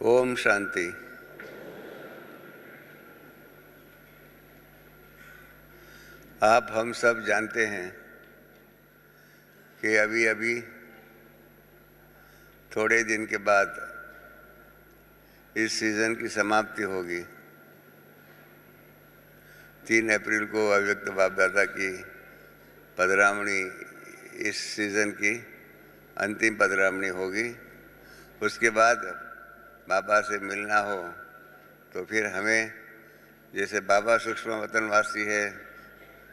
ओम शांति। आप हम सब जानते हैं कि अभी अभी थोड़े दिन के बाद इस सीज़न की समाप्ति होगी। 3 अप्रैल को अव्यक्त बाप दादा की पधरामणी इस सीज़न की अंतिम पधरामणी होगी। उसके बाद बाबा से मिलना हो तो फिर हमें, जैसे बाबा सूक्ष्म वतनवासी है,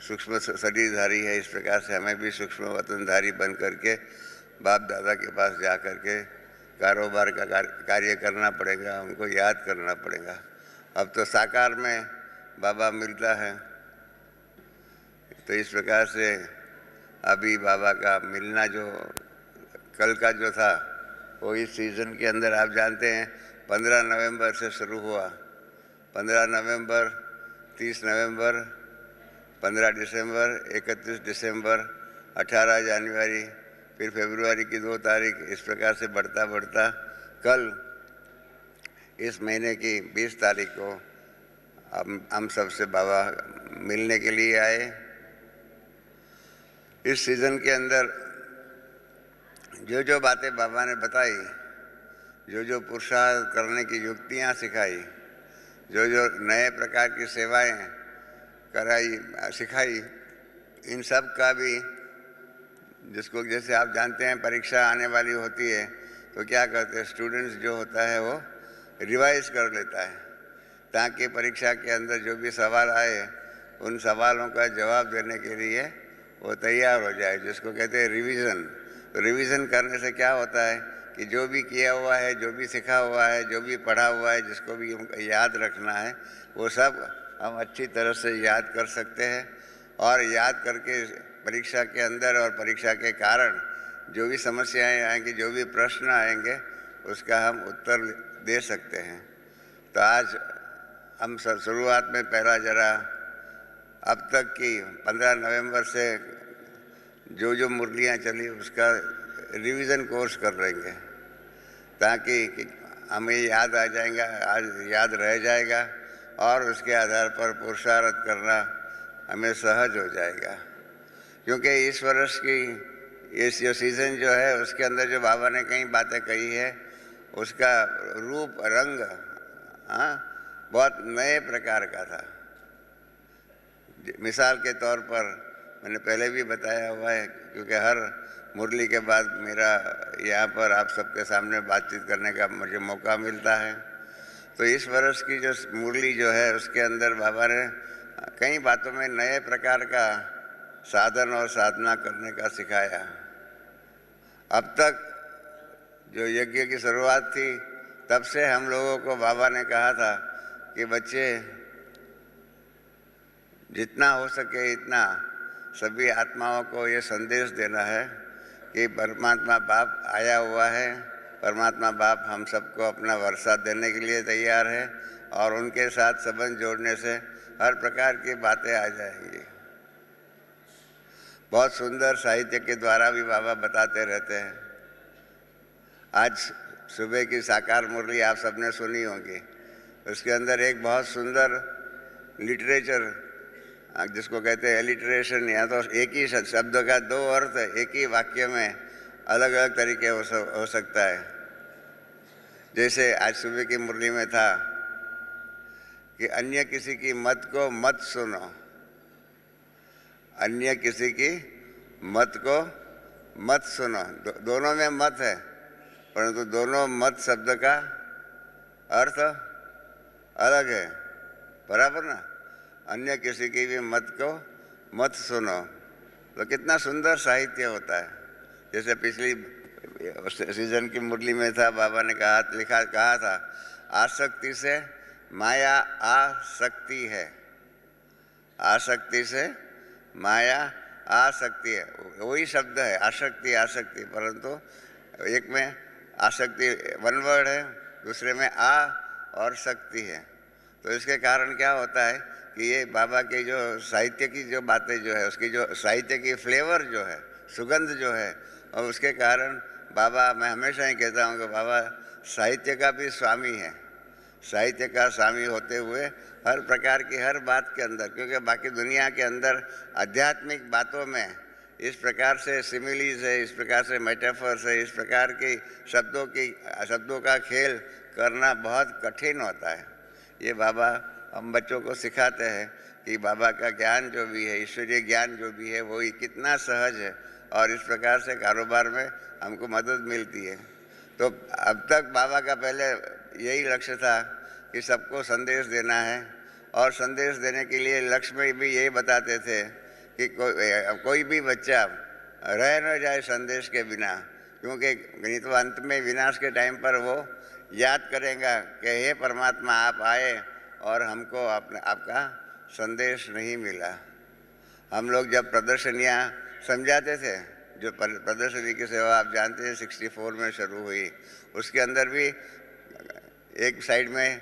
सूक्ष्म शरीरधारी है, इस प्रकार से हमें भी सूक्ष्म वतनधारी बन करके बाप दादा के पास जा कर के कारोबार का कार्य करना पड़ेगा, उनको याद करना पड़ेगा। अब तो साकार में बाबा मिलता है, तो इस प्रकार से अभी बाबा का मिलना जो कल का जो था वो इस सीज़न के अंदर आप जानते हैं 15 नवंबर से शुरू हुआ। 15 नवंबर, 30 नवंबर, 15 दिसंबर, 31 दिसंबर, 18 जनवरी, फिर फरवरी की 2 तारीख, इस प्रकार से बढ़ता बढ़ता कल इस महीने की 20 तारीख को हम सब से बाबा मिलने के लिए आए। इस सीज़न के अंदर जो बातें बाबा ने बताई, जो पुरुषार्थ करने की युक्तियाँ सिखाई, जो नए प्रकार की सेवाएं सिखाई, इन सब का भी, जिसको जैसे आप जानते हैं परीक्षा आने वाली होती है तो क्या करते हैं, स्टूडेंट्स जो होता है वो रिवाइज कर लेता है ताकि परीक्षा के अंदर जो भी सवाल आए उन सवालों का जवाब देने के लिए वो तैयार हो जाए, जिसको कहते हैं रिवीजन। तो रिवीजन करने से क्या होता है कि जो भी किया हुआ है, जो भी सीखा हुआ है, जो भी पढ़ा हुआ है, जिसको भी हमको याद रखना है, वो सब हम अच्छी तरह से याद कर सकते हैं। और याद करके परीक्षा के अंदर और परीक्षा के कारण जो भी समस्याएं आएंगी, जो भी प्रश्न आएंगे, उसका हम उत्तर दे सकते हैं। तो आज हम शुरुआत में पहला जरा अब तक की 15 नवंबर से जो मुरलियाँ चली उसका रिवीजन कोर्स कर लेंगे ताकि हमें याद आ जाएगा, आज याद रह जाएगा और उसके आधार पर पुरुषार्थ करना हमें सहज हो जाएगा। क्योंकि इस वर्ष की इस जो सीज़न जो है उसके अंदर जो बाबा ने कई बातें कही है, उसका रूप रंग बहुत नए प्रकार का था। मिसाल के तौर पर मैंने पहले भी बताया हुआ है, क्योंकि हर मुरली के बाद मेरा यहाँ पर आप सबके सामने बातचीत करने का मुझे मौका मिलता है। तो इस वर्ष की जो मुरली जो है उसके अंदर बाबा ने कई बातों में नए प्रकार का साधन और साधना करने का सिखाया। अब तक जो यज्ञ की शुरुआत थी तब से हम लोगों को बाबा ने कहा था कि बच्चे जितना हो सके इतना सभी आत्माओं को ये संदेश देना है कि परमात्मा बाप आया हुआ है, परमात्मा बाप हम सबको अपना वर्षा देने के लिए तैयार है और उनके साथ संबंध जोड़ने से हर प्रकार की बातें आ जाएंगी। बहुत सुंदर साहित्य के द्वारा भी बाबा बताते रहते हैं। आज सुबह की साकार मुरली आप सबने सुनी होगी, उसके अंदर एक बहुत सुंदर लिटरेचर, जिसको कहते हैं एलिटरेशन, या तो एक ही शब्द का 2 अर्थ एक ही वाक्य में अलग अलग तरीके हो सकता है। जैसे आज सुबह की मुरली में था कि अन्य किसी की मत को मत सुनो, अन्य किसी की मत को मत सुनो। दोनों में मत है, परंतु दोनों मत शब्द का अर्थ अलग है, बराबर ना। अन्य किसी की भी मत को मत सुनो, तो कितना सुंदर साहित्य होता है। जैसे पिछली सीजन की मुरली में था, बाबा ने कहा था आसक्ति से माया आ सकती है, आसक्ति से माया आ सकती है। वही शब्द है आसक्ति, आसक्ति, परंतु एक में आसक्ति 1 वर्ड है, दूसरे में आ और शक्ति है। तो इसके कारण क्या होता है कि ये बाबा के जो साहित्य की जो बातें जो है, उसकी जो साहित्य की फ्लेवर जो है, सुगंध जो है, और उसके कारण बाबा, मैं हमेशा ही कहता हूँ कि बाबा साहित्य का भी स्वामी है। साहित्य का स्वामी होते हुए हर प्रकार की हर बात के अंदर, क्योंकि बाकी दुनिया के अंदर आध्यात्मिक बातों में इस प्रकार से सिमिलीज है, इस प्रकार से मेटाफर्स है, इस प्रकार की शब्दों का खेल करना बहुत कठिन होता है। ये बाबा हम बच्चों को सिखाते हैं कि बाबा का ज्ञान जो भी है, ईश्वरीय ज्ञान जो भी है, वो ही कितना सहज है और इस प्रकार से कारोबार में हमको मदद मिलती है। तो अब तक बाबा का पहले यही लक्ष्य था कि सबको संदेश देना है, और संदेश देने के लिए लक्ष्य में भी यही बताते थे कि कोई भी बच्चा रह न जाए संदेश के बिना, क्योंकि नहीं तो अंत में विनाश के टाइम पर वो याद करेगा कि हे परमात्मा आप आए और हमको आपका संदेश नहीं मिला। हम लोग जब प्रदर्शनियाँ समझाते थे, जो प्रदर्शनी की सेवा आप जानते हैं 64 में शुरू हुई, उसके अंदर भी एक साइड में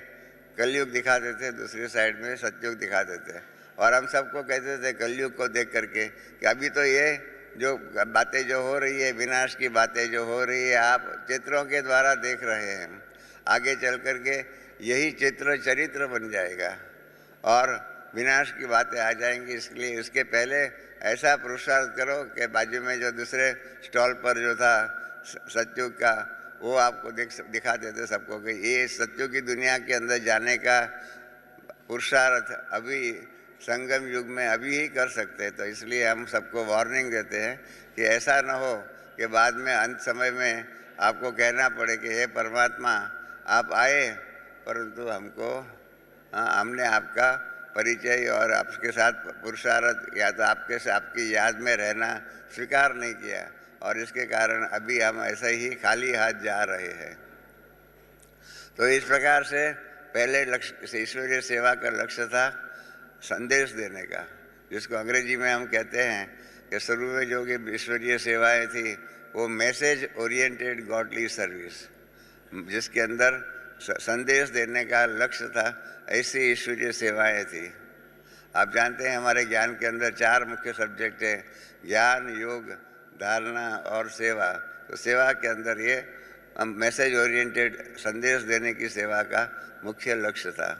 कलयुग दिखाते थे, दूसरी साइड में सतयुग दिखाते थे, और हम सबको कहते थे कलयुग को देख करके कि अभी तो ये जो बातें जो हो रही है, विनाश की बातें जो हो रही है, आप चित्रों के द्वारा देख रहे हैं। आगे चल करके यही चित्र चरित्र बन जाएगा और विनाश की बातें आ जाएंगी। इसलिए इसके पहले ऐसा पुरुषार्थ करो कि बाजू में जो दूसरे स्टॉल पर जो था सतयुग का, वो आपको दिखाते थे सबको कि ये सतयुग की दुनिया के अंदर जाने का पुरुषार्थ अभी संगम युग में अभी ही कर सकते हैं। तो इसलिए हम सबको वार्निंग देते हैं कि ऐसा न हो कि बाद में अंत समय में आपको कहना पड़े कि हे परमात्मा आप आए परंतु हमने आपका परिचय और आपके साथ पुरुषार्थ या तो आपकी याद में रहना स्वीकार नहीं किया, और इसके कारण अभी हम ऐसे ही खाली हाथ जा रहे हैं। तो इस प्रकार से पहले लक्ष्य ईश्वरीय सेवा का लक्ष्य था संदेश देने का, जिसको अंग्रेजी में हम कहते हैं कि शुरू में जो कि ईश्वरीय सेवाएं थी वो मैसेज ओरिएंटेड गॉडली सर्विस, जिसके अंदर संदेश देने का लक्ष्य था, ऐसी ईश्वरीय सेवाएं थी। आप जानते हैं हमारे ज्ञान के अंदर 4 मुख्य सब्जेक्ट है, ज्ञान, योग, धारणा और सेवा। तो सेवा के अंदर ये मैसेज ओरिएंटेड संदेश देने की सेवा का मुख्य लक्ष्य था।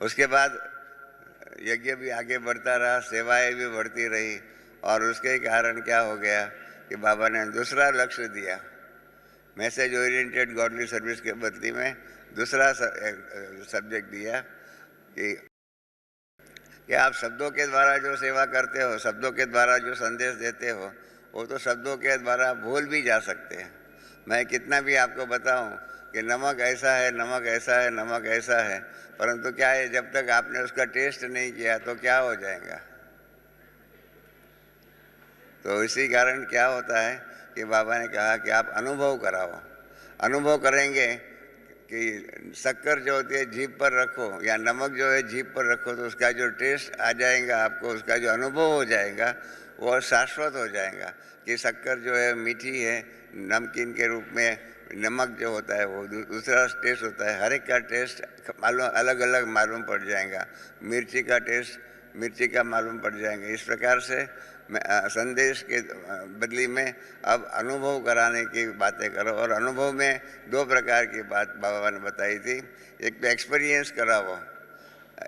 उसके बाद यज्ञ भी आगे बढ़ता रहा, सेवाएं भी बढ़ती रही, और उसके कारण क्या हो गया कि बाबा ने दूसरा लक्ष्य दिया, मैसेज ओरिएंटेड गॉडली सर्विस के बदले में दूसरा सब्जेक्ट दिया कि आप शब्दों के द्वारा जो सेवा करते हो, शब्दों के द्वारा जो संदेश देते हो, वो तो शब्दों के द्वारा भूल भी जा सकते हैं। मैं कितना भी आपको बताऊं कि नमक ऐसा है, नमक ऐसा है, नमक ऐसा है, परंतु क्या है, जब तक आपने उसका टेस्ट नहीं किया तो क्या हो जाएगा। तो इसी कारण क्या होता है कि बाबा ने कहा कि आप अनुभव कराओ। अनुभव करेंगे कि शक्कर जो होती है जीभ पर रखो या नमक जो है जीभ पर रखो, तो उसका जो टेस्ट आ जाएगा आपको, उसका जो अनुभव हो जाएगा वो शाश्वत हो जाएगा कि शक्कर जो है मीठी है, नमकीन के रूप में नमक जो होता है वो दूसरा टेस्ट होता है। हर एक का टेस्ट अलग अलग मालूम पड़ जाएगा, मिर्ची का टेस्ट मिर्ची का मालूम पड़ जाएगा। इस प्रकार से संदेश के बदली में अब अनुभव कराने की बातें करो, और अनुभव में 2 प्रकार की बात बाबा ने बताई थी। एक तो एक्सपीरियंस कराओ,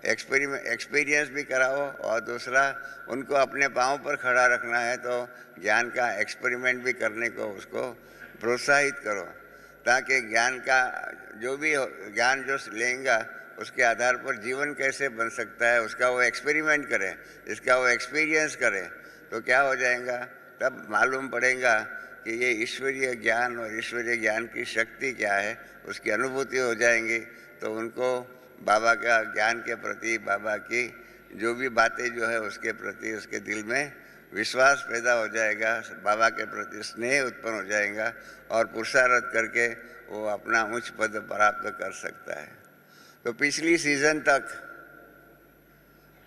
एक्सपीरियंस भी कराओ, और दूसरा उनको अपने पाँव पर खड़ा रखना है तो ज्ञान का एक्सपेरिमेंट भी करने को उसको प्रोत्साहित करो, ताकि ज्ञान का जो भी ज्ञान जो लेंगा उसके आधार पर जीवन कैसे बन सकता है उसका वो एक्सपेरिमेंट करें, इसका वो एक्सपीरियंस करें, तो क्या हो जाएगा, तब मालूम पड़ेगा कि ये ईश्वरीय ज्ञान और ईश्वरीय ज्ञान की शक्ति क्या है, उसकी अनुभूति हो जाएंगी। तो उनको बाबा का ज्ञान के प्रति, बाबा की जो भी बातें जो है उसके प्रति उसके दिल में विश्वास पैदा हो जाएगा, बाबा के प्रति स्नेह उत्पन्न हो जाएगा, और पुरुषार्थ करके वो अपना उच्च पद प्राप्त कर सकता है। तो पिछली सीजन तक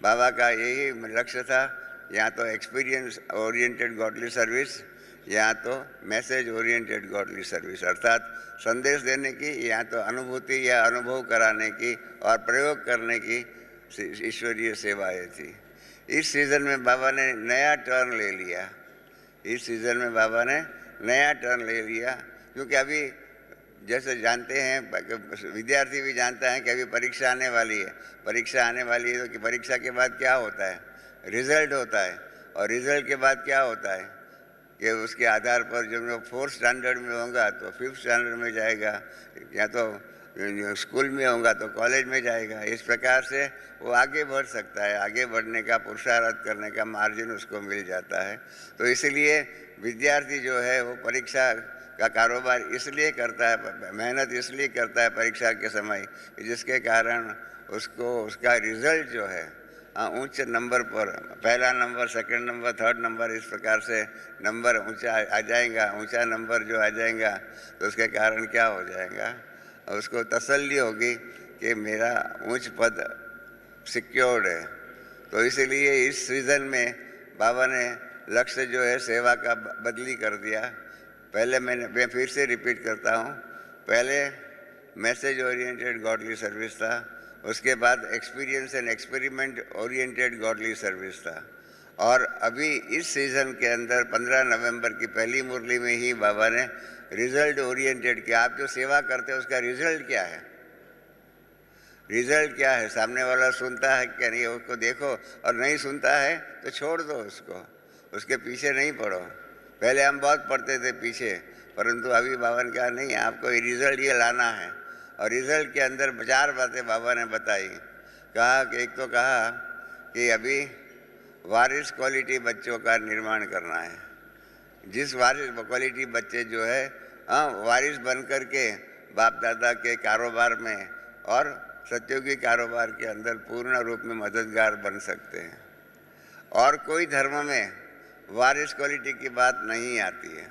बाबा का यही लक्ष्य था, या तो एक्सपीरियंस ओरिएंटेड गॉडली सर्विस या तो मैसेज ओरिएंटेड गॉडली सर्विस, अर्थात संदेश देने की या तो अनुभूति या अनुभव कराने की और प्रयोग करने की ईश्वरीय सेवाएं थी। इस सीज़न में बाबा ने नया टर्न ले लिया, इस सीज़न में बाबा ने नया टर्न ले लिया, क्योंकि अभी जैसे जानते हैं, विद्यार्थी भी जानता है कि अभी परीक्षा आने वाली है, परीक्षा आने वाली है, तो कि परीक्षा के बाद क्या होता है, रिजल्ट होता है। और रिजल्ट के बाद क्या होता है कि उसके आधार पर जब वो 4th स्टैंडर्ड में होगा तो 5th स्टैंडर्ड में जाएगा, या तो स्कूल में होगा तो कॉलेज में जाएगा। इस प्रकार से वो आगे बढ़ सकता है, आगे बढ़ने का पुरुषार्थ करने का मार्जिन उसको मिल जाता है। तो इसलिए विद्यार्थी जो है वो परीक्षा का कारोबार इसलिए करता है, मेहनत इसलिए करता है परीक्षा के समय, जिसके कारण उसको उसका रिजल्ट जो है उच्च नंबर पर, पहला number, second number, third number, इस प्रकार से नंबर ऊंचा आ जाएगा। ऊंचा नंबर जो आ जाएगा तो उसके कारण क्या हो जाएगा, उसको तसल्ली होगी कि मेरा उच्च पद सिक्योर्ड है। तो इसीलिए इस सीज़न में बाबा ने लक्ष्य जो है सेवा का बदली कर दिया। पहले मैं फिर से रिपीट करता हूँ, पहले मैसेज ओरिएंटेड गॉडली सर्विस था, उसके बाद experience and experiment oriented godly service था, और अभी इस सीज़न के अंदर 15 नवंबर की पहली मुरली में ही बाबा ने रिजल्ट ओरिएंटेड किया। आप जो सेवा करते हैं उसका रिजल्ट क्या है, रिजल्ट क्या है, सामने वाला सुनता है क्या नहीं, उसको देखो, और नहीं सुनता है तो छोड़ दो उसको, उसके पीछे नहीं पड़ो। पहले हम बहुत पढ़ते थे पीछे, परंतु अभी बाबा ने कहा नहीं, आपको रिजल्ट ये लाना है। और रिजल्ट के अंदर 4 बातें बाबा ने बताई। कहा कि एक तो कहा कि अभी वारिस क्वालिटी बच्चों का निर्माण करना है, जिस वारिस क्वालिटी बच्चे जो है वारिस बन कर के बाप दादा के कारोबार में और सत्योगी कारोबार के अंदर पूर्ण रूप में मददगार बन सकते हैं। और कोई धर्म में वारिस क्वालिटी की बात नहीं आती है,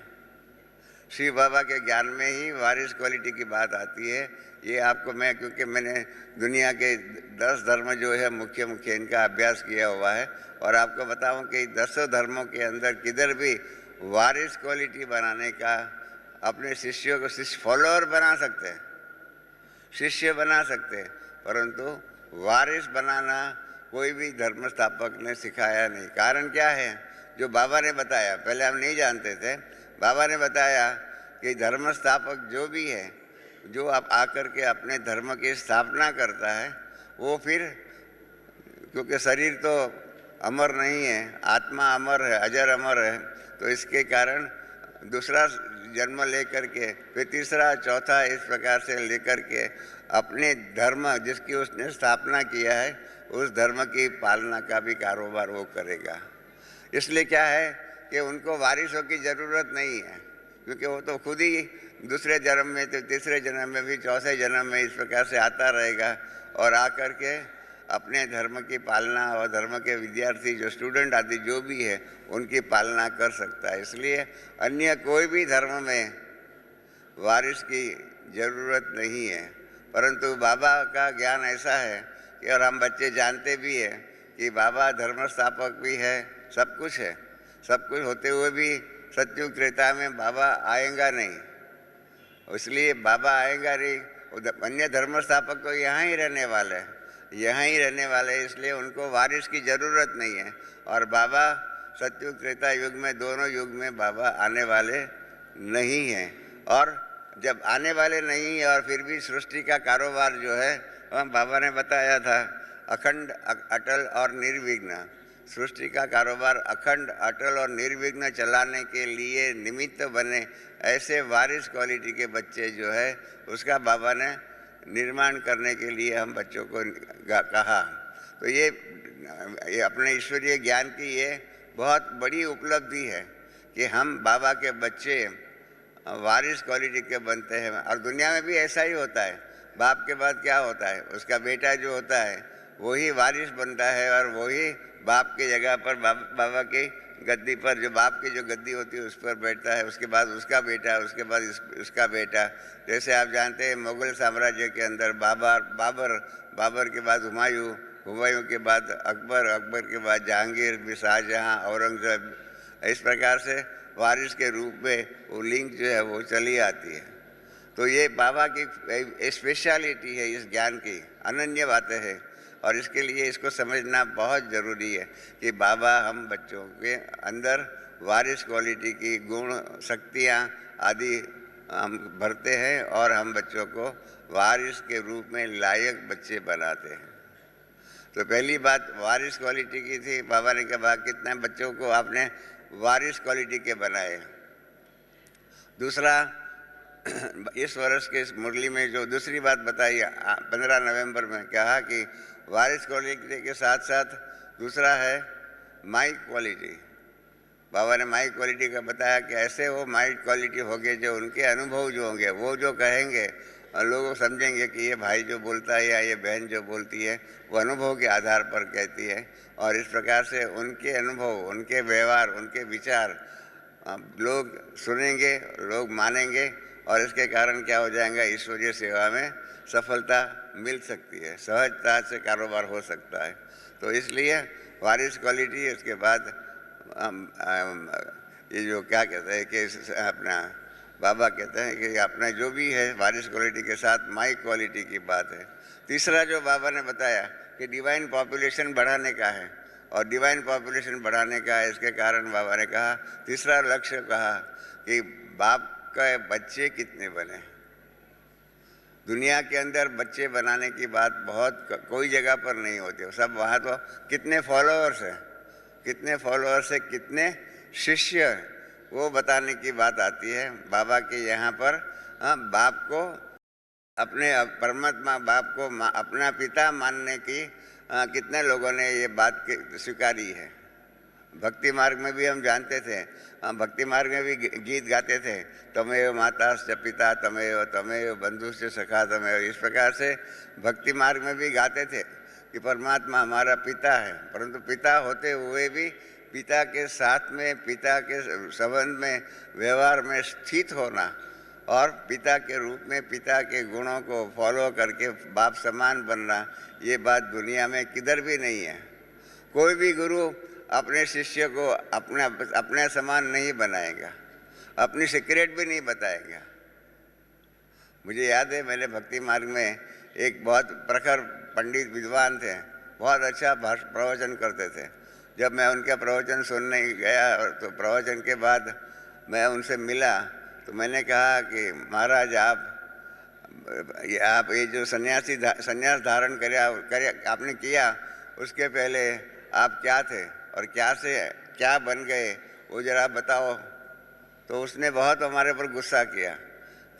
श्री बाबा के ज्ञान में ही वारिस क्वालिटी की बात आती है। ये आपको मैं, क्योंकि मैंने दुनिया के 10 धर्म जो है मुख्य इनका अभ्यास किया हुआ है, और आपको बताऊं कि 10 धर्मों के अंदर किधर भी वारिस क्वालिटी बनाने का, अपने शिष्यों को शिष्य फॉलोअर बना सकते हैं, शिष्य बना सकते हैं, परंतु वारिस बनाना कोई भी धर्म स्थापक ने सिखाया नहीं। कारण क्या है, जो बाबा ने बताया, पहले हम नहीं जानते थे, बाबा ने बताया कि धर्म स्थापक जो भी है, जो आप आकर के अपने धर्म की स्थापना करता है, वो फिर, क्योंकि शरीर तो अमर नहीं है, आत्मा अमर है, अजर अमर है, तो इसके कारण दूसरा जन्म लेकर के फिर तीसरा चौथा इस प्रकार से लेकर के अपने धर्म जिसकी उसने स्थापना किया है उस धर्म की पालना का भी कारोबार वो करेगा। इसलिए क्या है कि उनको वारिसों की ज़रूरत नहीं है, क्योंकि वो तो खुद ही दूसरे जन्म में, तो तीसरे जन्म में भी, चौथे जन्म में इस प्रकार से आता रहेगा और आकर के अपने धर्म की पालना और धर्म के विद्यार्थी जो स्टूडेंट आदि जो भी है उनकी पालना कर सकता है। इसलिए अन्य कोई भी धर्म में वारिस की ज़रूरत नहीं है, परंतु बाबा का ज्ञान ऐसा है कि, और हम बच्चे जानते भी हैं कि बाबा धर्म स्थापक भी है, सब कुछ है, सब कुछ होते हुए भी सत्युग त्रेता में बाबा आएगा नहीं, इसलिए बाबा आएगा नहीं। अन्य धर्म स्थापक तो यहाँ ही रहने वाले हैं, यहाँ ही रहने वाले हैं, इसलिए उनको वारिस की ज़रूरत नहीं है। और बाबा सत्युग त्रेता युग में, दोनों युग में बाबा आने वाले नहीं हैं, और जब आने वाले नहीं है और फिर भी सृष्टि का कारोबार जो है बाबा ने बताया था अखंड, अटल और निर्विघ्न, सृष्टि का कारोबार अखंड, अटल और निर्विघ्न चलाने के लिए निमित्त बने ऐसे वारिस क्वालिटी के बच्चे जो है उसका बाबा ने निर्माण करने के लिए हम बच्चों को कहा। तो ये अपने ईश्वरीय ज्ञान की ये बहुत बड़ी उपलब्धि है कि हम बाबा के बच्चे वारिस क्वालिटी के बनते हैं। और दुनिया में भी ऐसा ही होता है, बाप के बाद क्या होता है, उसका बेटा जो होता है वही वारिस बनता है और वही बाप की जगह पर बाबा की गद्दी पर, जो बाप की जो गद्दी होती है उस पर बैठता है, उसके बाद उसका बेटा, उसके बाद उसका बेटा। जैसे आप जानते हैं मुग़ल साम्राज्य के अंदर बाबर के बाद हुमायूं के बाद अकबर के बाद जहांगीर, शाहजहाँ, औरंगजेब, इस प्रकार से वारिस के रूप में वो लिंक जो है वो चली आती है। तो ये बाबा की स्पेशलिटी है, इस ज्ञान की अनन्य बातें हैं, और इसके लिए इसको समझना बहुत ज़रूरी है कि बाबा हम बच्चों के अंदर वारिस क्वालिटी की गुण, शक्तियाँ आदि हम भरते हैं और हम बच्चों को वारिस के रूप में लायक बच्चे बनाते हैं। तो पहली बात वारिस क्वालिटी की थी। बाबा ने कहा कितने बच्चों को आपने वारिस क्वालिटी के बनाए। दूसरा, इस वर्ष के इस मुरली में जो दूसरी बात बताई 15 नवंबर में, कहा कि वारिस क्वालिटी के साथ साथ दूसरा है माइक क्वालिटी। बाबा ने माइक क्वालिटी का बताया कि ऐसे वो माइक क्वालिटी होंगे जो उनके अनुभव जो होंगे, वो जो कहेंगे और लोग समझेंगे कि ये भाई जो बोलता है या ये बहन जो बोलती है वो अनुभव के आधार पर कहती है। और इस प्रकार से उनके अनुभव, उनके व्यवहार, उनके विचार लोग सुनेंगे, लोग मानेंगे और इसके कारण क्या हो जाएगा, ईश्वरीय सेवा में सफलता मिल सकती है, सहजता से कारोबार हो सकता है। तो इसलिए वारिस क्वालिटी, उसके बाद ये जो क्या कहते हैं कि अपना बाबा कहते हैं कि अपना जो भी है वारिस क्वालिटी के साथ माइक क्वालिटी की बात है। तीसरा जो बाबा ने बताया कि डिवाइन पॉपुलेशन बढ़ाने का है, और डिवाइन पॉपुलेशन बढ़ाने का है, इसके कारण बाबा ने कहा तीसरा लक्ष्य कहा कि बाप का बच्चे कितने बने। दुनिया के अंदर बच्चे बनाने की बात बहुत कोई जगह पर नहीं होती, सब वहाँ तो कितने फॉलोअर्स हैं, कितने फॉलोअर्स है, कितने शिष्य हैं, वो बताने की बात आती है। बाबा के यहाँ पर बाप को, अपने परमात्मा बाप को अपना पिता मानने की कितने लोगों ने ये बात स्वीकारी है। भक्ति मार्ग में भी हम जानते थे, भक्ति मार्ग में भी गीत गाते थे, तमेव माताश्च पिता तमेव, तमेव बंधुश्च सखा तमेव। इस प्रकार से भक्ति मार्ग में भी गाते थे कि परमात्मा हमारा पिता है, परंतु पिता होते हुए भी पिता के साथ में, पिता के संबंध में, व्यवहार में स्थित होना और पिता के रूप में पिता के गुणों को फॉलो करके बाप समान बनना, ये बात दुनिया में किधर भी नहीं है। कोई भी गुरु अपने शिष्य को अपने समान नहीं बनाएगा, अपनी सीक्रेट भी नहीं बताएगा। मुझे याद है मैंने भक्ति मार्ग में एक बहुत प्रखर पंडित विद्वान थे, बहुत अच्छा प्रवचन करते थे। जब मैं उनका प्रवचन सुनने गया तो प्रवचन के बाद मैं उनसे मिला तो मैंने कहा कि महाराज आप ये जो संन्यास धारण आपने किया, उसके पहले आप क्या थे और क्या से क्या बन गए, वो जरा बताओ। तो उसने बहुत हमारे पर गुस्सा किया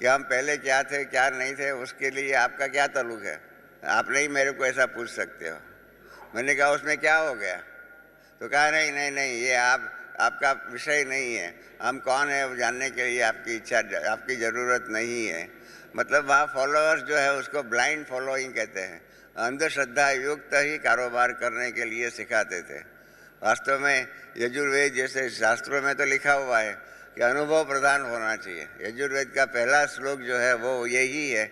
कि हम पहले क्या थे क्या नहीं थे, उसके लिए आपका क्या ताल्लुक है, आप नहीं मेरे को ऐसा पूछ सकते हो। मैंने कहा उसमें क्या हो गया, तो कहा नहीं नहीं नहीं, ये आपका विषय नहीं है, हम कौन है वो जानने के लिए आपकी इच्छा, आपकी ज़रूरत नहीं है। मतलब वहाँ फॉलोअर्स जो है उसको ब्लाइंड फॉलोइंग कहते हैं, अंधश्रद्धा युक्त ही कारोबार करने के लिए सिखाते थे। वास्तव में यजुर्वेद जैसे शास्त्रों में तो लिखा हुआ है कि अनुभव प्रधान होना चाहिए। यजुर्वेद का पहला श्लोक जो है वो यही है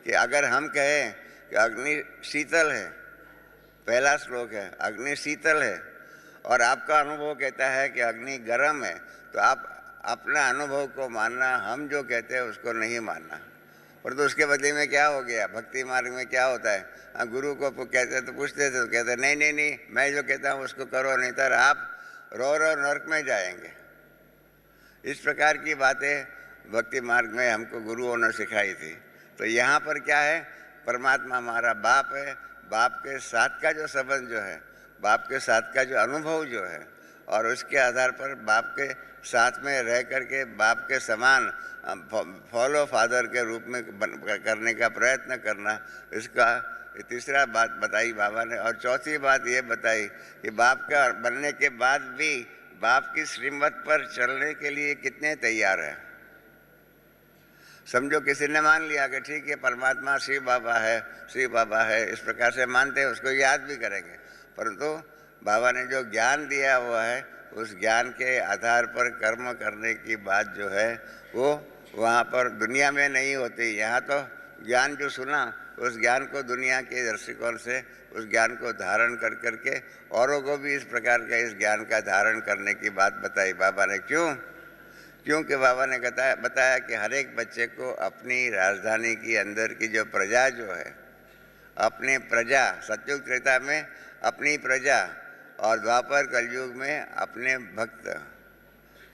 कि अगर हम कहें कि अग्नि शीतल है, पहला श्लोक है अग्नि शीतल है, और आपका अनुभव कहता है कि अग्नि गर्म है, तो आप अपना अनुभव को मानना, हम जो कहते हैं उसको नहीं मानना। परंतु उसके बदले में क्या हो गया, भक्ति मार्ग में क्या होता है, गुरु को कहते तो पूछते थे तो कहते नहीं नहीं नहीं, मैं जो कहता हूँ उसको करो, नहीं तो आप रो नरक में जाएंगे। इस प्रकार की बातें भक्ति मार्ग में हमको गुरुओं ने सिखाई थी। तो यहाँ पर क्या है, परमात्मा हमारा बाप है, बाप के साथ का जो संबंध जो है, बाप के साथ का जो अनुभव जो है, और उसके आधार पर बाप के साथ में रह करके बाप के समान फॉलो फादर के रूप में करने का प्रयत्न करना, इसका तीसरा बात बताई बाबा ने। और चौथी बात ये बताई कि बाप का बनने के बाद भी बाप की श्रीमत पर चलने के लिए कितने तैयार हैं। समझो किसी ने मान लिया कि ठीक है परमात्मा शिव बाबा है, शिव बाबा है, इस प्रकार से मानते हैं, उसको याद भी करेंगे, परंतु बाबा ने जो ज्ञान दिया हुआ है उस ज्ञान के आधार पर कर्म करने की बात जो है वो वहाँ पर दुनिया में नहीं होती। यहाँ तो ज्ञान जो सुना उस ज्ञान को दुनिया के दृष्टिकोण से उस ज्ञान को धारण कर करके औरों को भी इस प्रकार का इस ज्ञान का धारण करने की बात बताई बाबा ने। क्योंकि बाबा ने बताया कि हर एक बच्चे को अपनी राजधानी की अंदर की जो प्रजा जो है, अपनी प्रजा, सतयुग त्रेता में अपनी प्रजा और द्वापर कलयुग में अपने भक्त,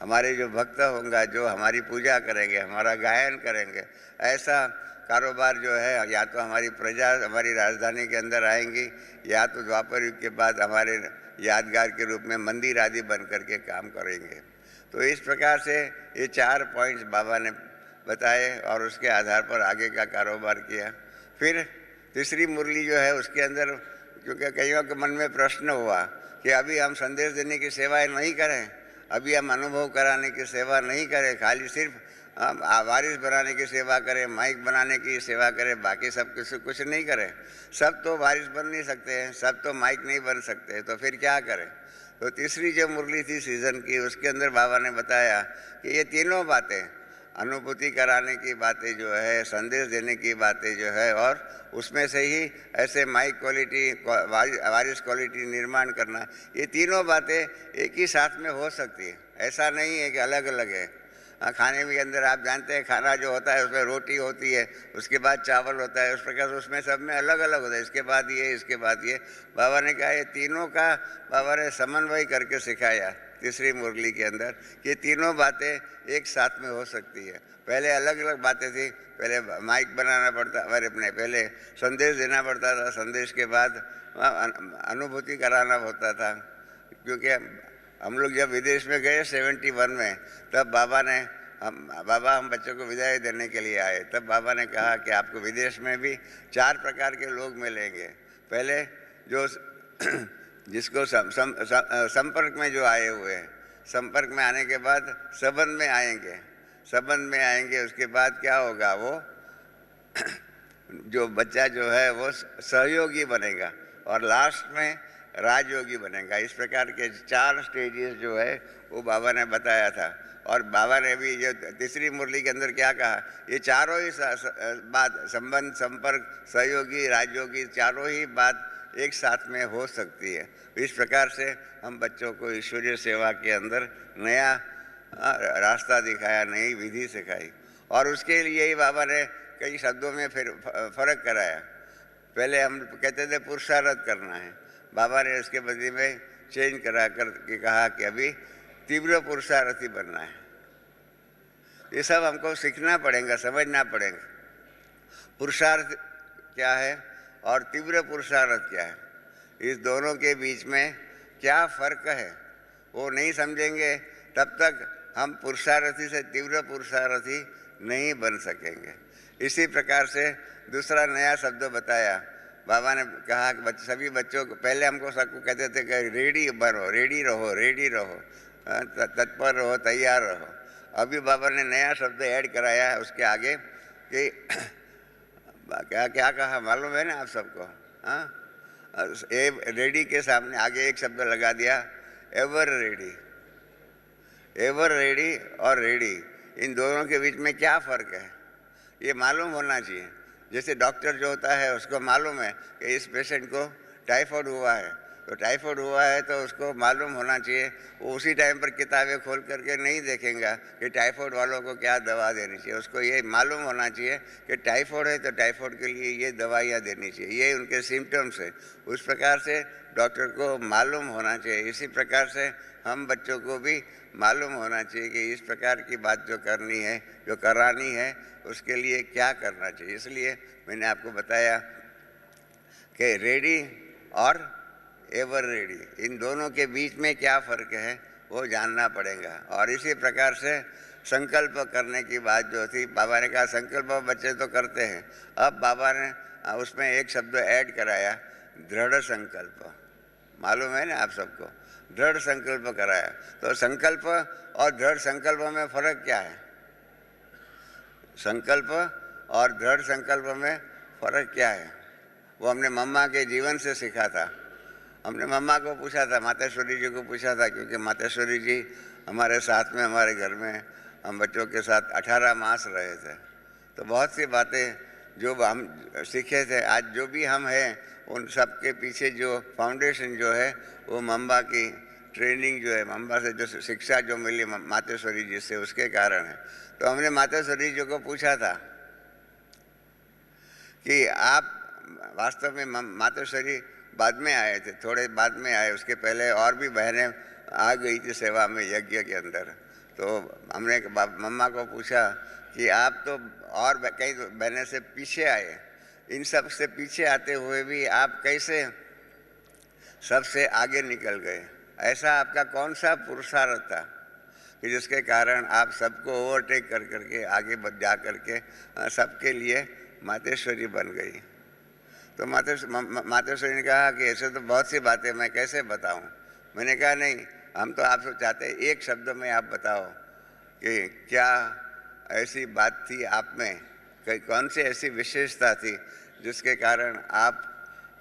हमारे जो भक्त होंगे, जो हमारी पूजा करेंगे, हमारा गायन करेंगे, ऐसा कारोबार जो है या तो हमारी प्रजा हमारी राजधानी के अंदर आएंगी, या तो द्वापर युग के बाद हमारे यादगार के रूप में मंदिर आदि बन करके काम करेंगे। तो इस प्रकार से ये 4 पॉइंट्स बाबा ने बताए और उसके आधार पर आगे का कारोबार किया। फिर तीसरी मुरली जो है उसके अंदर, क्योंकि कईयों के मन में प्रश्न हुआ कि अभी हम संदेश देने की सेवाएं नहीं करें, अभी हम अनुभव कराने की सेवा नहीं करें, खाली सिर्फ हम वारिस बनाने की सेवा करें, माइक बनाने की सेवा करें, बाकी सब कुछ नहीं करें। सब तो वारिस बन नहीं सकते हैं, सब तो माइक नहीं बन सकते, तो फिर क्या करें। तो तीसरी जो मुरली थी सीज़न की, उसके अंदर बाबा ने बताया कि ये तीनों बातें, अनुभूति कराने की बातें जो है, संदेश देने की बातें जो है, और उसमें से ही ऐसे माइक क्वालिटी, वारिस क्वालिटी निर्माण करना, ये तीनों बातें एक ही साथ में हो सकती है। ऐसा नहीं है कि अलग अलग है। खाने के अंदर आप जानते हैं, खाना जो होता है उसमें रोटी होती है, उसके बाद चावल होता है, उस प्रकार उसमें सब में अलग अलग होता है, इसके बाद ये, इसके बाद ये। बाबा ने कहा ये तीनों का बाबा ने समन्वय करके सिखाया तीसरी मुरली के अंदर कि तीनों बातें एक साथ में हो सकती है। पहले अलग अलग बातें थी, पहले माइक बनाना पड़ता, अपने पहले संदेश देना पड़ता था, संदेश के बाद अनुभूति कराना होता था। क्योंकि हम लोग जब विदेश में गए 71 में, तब बाबा हम बच्चों को विदाई देने के लिए आए। तब बाबा ने कहा कि आपको विदेश में भी 4 प्रकार के लोग मिलेंगे। पहले जो जिसको संपर्क में जो आए हुए हैं, संपर्क में आने के बाद संबंध में आएंगे, संबंध में आएंगे, उसके बाद क्या होगा, वो जो बच्चा जो है वो सहयोगी बनेगा, और लास्ट में राजयोगी बनेगा। इस प्रकार के 4 स्टेजेस जो है वो बाबा ने बताया था। और बाबा ने भी जो तीसरी मुरली के अंदर क्या कहा, ये चारों ही बात, संबंध, संपर्क, सहयोगी, राजयोगी, चारों ही बात एक साथ में हो सकती है। इस प्रकार से हम बच्चों को ईश्वरीय सेवा के अंदर नया रास्ता दिखाया, नई विधि सिखाई, और उसके लिए ही बाबा ने कई शब्दों में फिर फर्क कराया। पहले हम कहते थे पुरुषार्थ करना है, बाबा ने उसके बदले में चेंज करा कर के कहा कि अभी तीव्र पुरुषार्थी बनना है। ये सब हमको सीखना पड़ेगा, समझना पड़ेगा। पुरुषार्थ क्या है और तीव्र पुरुषार्थ क्या है, इस दोनों के बीच में क्या फ़र्क है, वो नहीं समझेंगे तब तक हम पुरुषार्थी से तीव्र पुरुषार्थी नहीं बन सकेंगे। इसी प्रकार से दूसरा नया शब्द बताया बाबा ने, कहा कि सभी बच्चों को, पहले हमको सबको कहते थे कि रेडी बनो, रेडी रहो, रेडी रहो, तत्पर रहो, तैयार रहो। अभी बाबा ने नया शब्द ऐड कराया है उसके आगे कि क्या क्या कहा मालूम है ना आप सबको? हाँ, रेडी के सामने आगे एक शब्द लगा दिया, एवर रेडी। एवर रेडी और रेडी, इन दोनों के बीच में क्या फ़र्क है ये मालूम होना चाहिए। जैसे डॉक्टर जो होता है उसको मालूम है कि इस पेशेंट को टाइफाइड हुआ है, तो टाइफाइड हुआ है तो उसको मालूम होना चाहिए, वो उसी टाइम पर किताबें खोल करके नहीं देखेंगे कि टाइफाइड वालों को क्या दवा देनी चाहिए। उसको ये मालूम होना चाहिए कि टाइफाइड है तो टाइफाइड के लिए ये दवाइयाँ देनी चाहिए, ये उनके सिम्टम्स है। उस प्रकार से डॉक्टर को मालूम होना चाहिए। इसी प्रकार से हम बच्चों को भी मालूम होना चाहिए कि इस प्रकार की बात जो करनी है, जो करानी है, उसके लिए क्या करना चाहिए। इसलिए मैंने आपको बताया कि रेडी और एवर रेडी, इन दोनों के बीच में क्या फ़र्क है वो जानना पड़ेगा। और इसी प्रकार से संकल्प करने की बात जो थी, बाबा ने कहा संकल्प बच्चे तो करते हैं, अब बाबा ने उसमें एक शब्द ऐड कराया, दृढ़ संकल्प। मालूम है ना आप सबको, दृढ़ संकल्प कराया। तो संकल्प और दृढ़ संकल्प में फ़र्क क्या है? संकल्प और दृढ़ संकल्प में फ़र्क क्या है वो हमने मम्मा के जीवन से सीखा था। हमने मम्मा को पूछा था, मातेश्वरी जी को पूछा था, क्योंकि मातेश्वरी जी हमारे साथ में, हमारे घर में हम बच्चों के साथ 18 मास रहे थे। तो बहुत सी बातें जो हम सीखे थे, आज जो भी हम हैं उन सब के पीछे जो फाउंडेशन जो है वो मम्मा की ट्रेनिंग जो है, मम्मा से जो शिक्षा जो मिली मातेश्वरी जी से, उसके कारण है। तो हमने मातेश्वरी जी को पूछा था कि आप वास्तव में, मातेश्वरी बाद में आए थे, थोड़े बाद में आए, उसके पहले और भी बहनें आ गई थी सेवा में, यज्ञ के अंदर। तो हमने मम्मा को पूछा कि आप तो और कई बहने से पीछे आए, इन सब से पीछे आते हुए भी आप कैसे सबसे आगे निकल गए? ऐसा आपका कौन सा पुरुषार्थ था कि जिसके कारण आप सबको ओवरटेक कर करके आगे जा करके सबके लिए मातेश्वरी बन गई? तो मातेश्वरी ने कहा कि ऐसे तो बहुत सी बातें मैं कैसे बताऊं। मैंने कहा नहीं, हम तो आपसे चाहते हैं एक शब्द में आप बताओ कि क्या ऐसी बात थी आप में, कौन सी ऐसी विशेषता थी जिसके कारण आप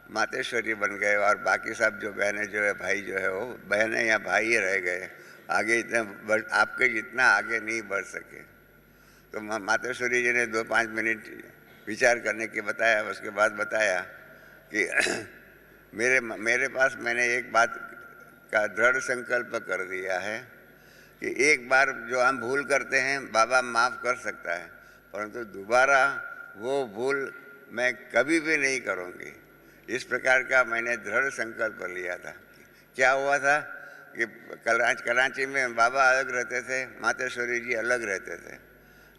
मातेश्वरी बन गए और बाकी सब जो बहनें जो है भाई जो है वो बहनें या भाई रह गए, आगे इतने आपके जितना आगे नहीं बढ़ सके। तो मातेश्वरी जी ने 2-5 मिनट विचार करने के बताया। उसके बाद बताया कि मेरे पास मैंने एक बात का दृढ़ संकल्प कर दिया है कि एक बार जो हम भूल करते हैं बाबा माफ़ कर सकता है, परंतु दोबारा वो भूल मैं कभी भी नहीं करूँगी। इस प्रकार का मैंने दृढ़ संकल्प लिया था। क्या हुआ था कि कराची में बाबा अलग रहते थे, मातेश्वरी जी अलग रहते थे।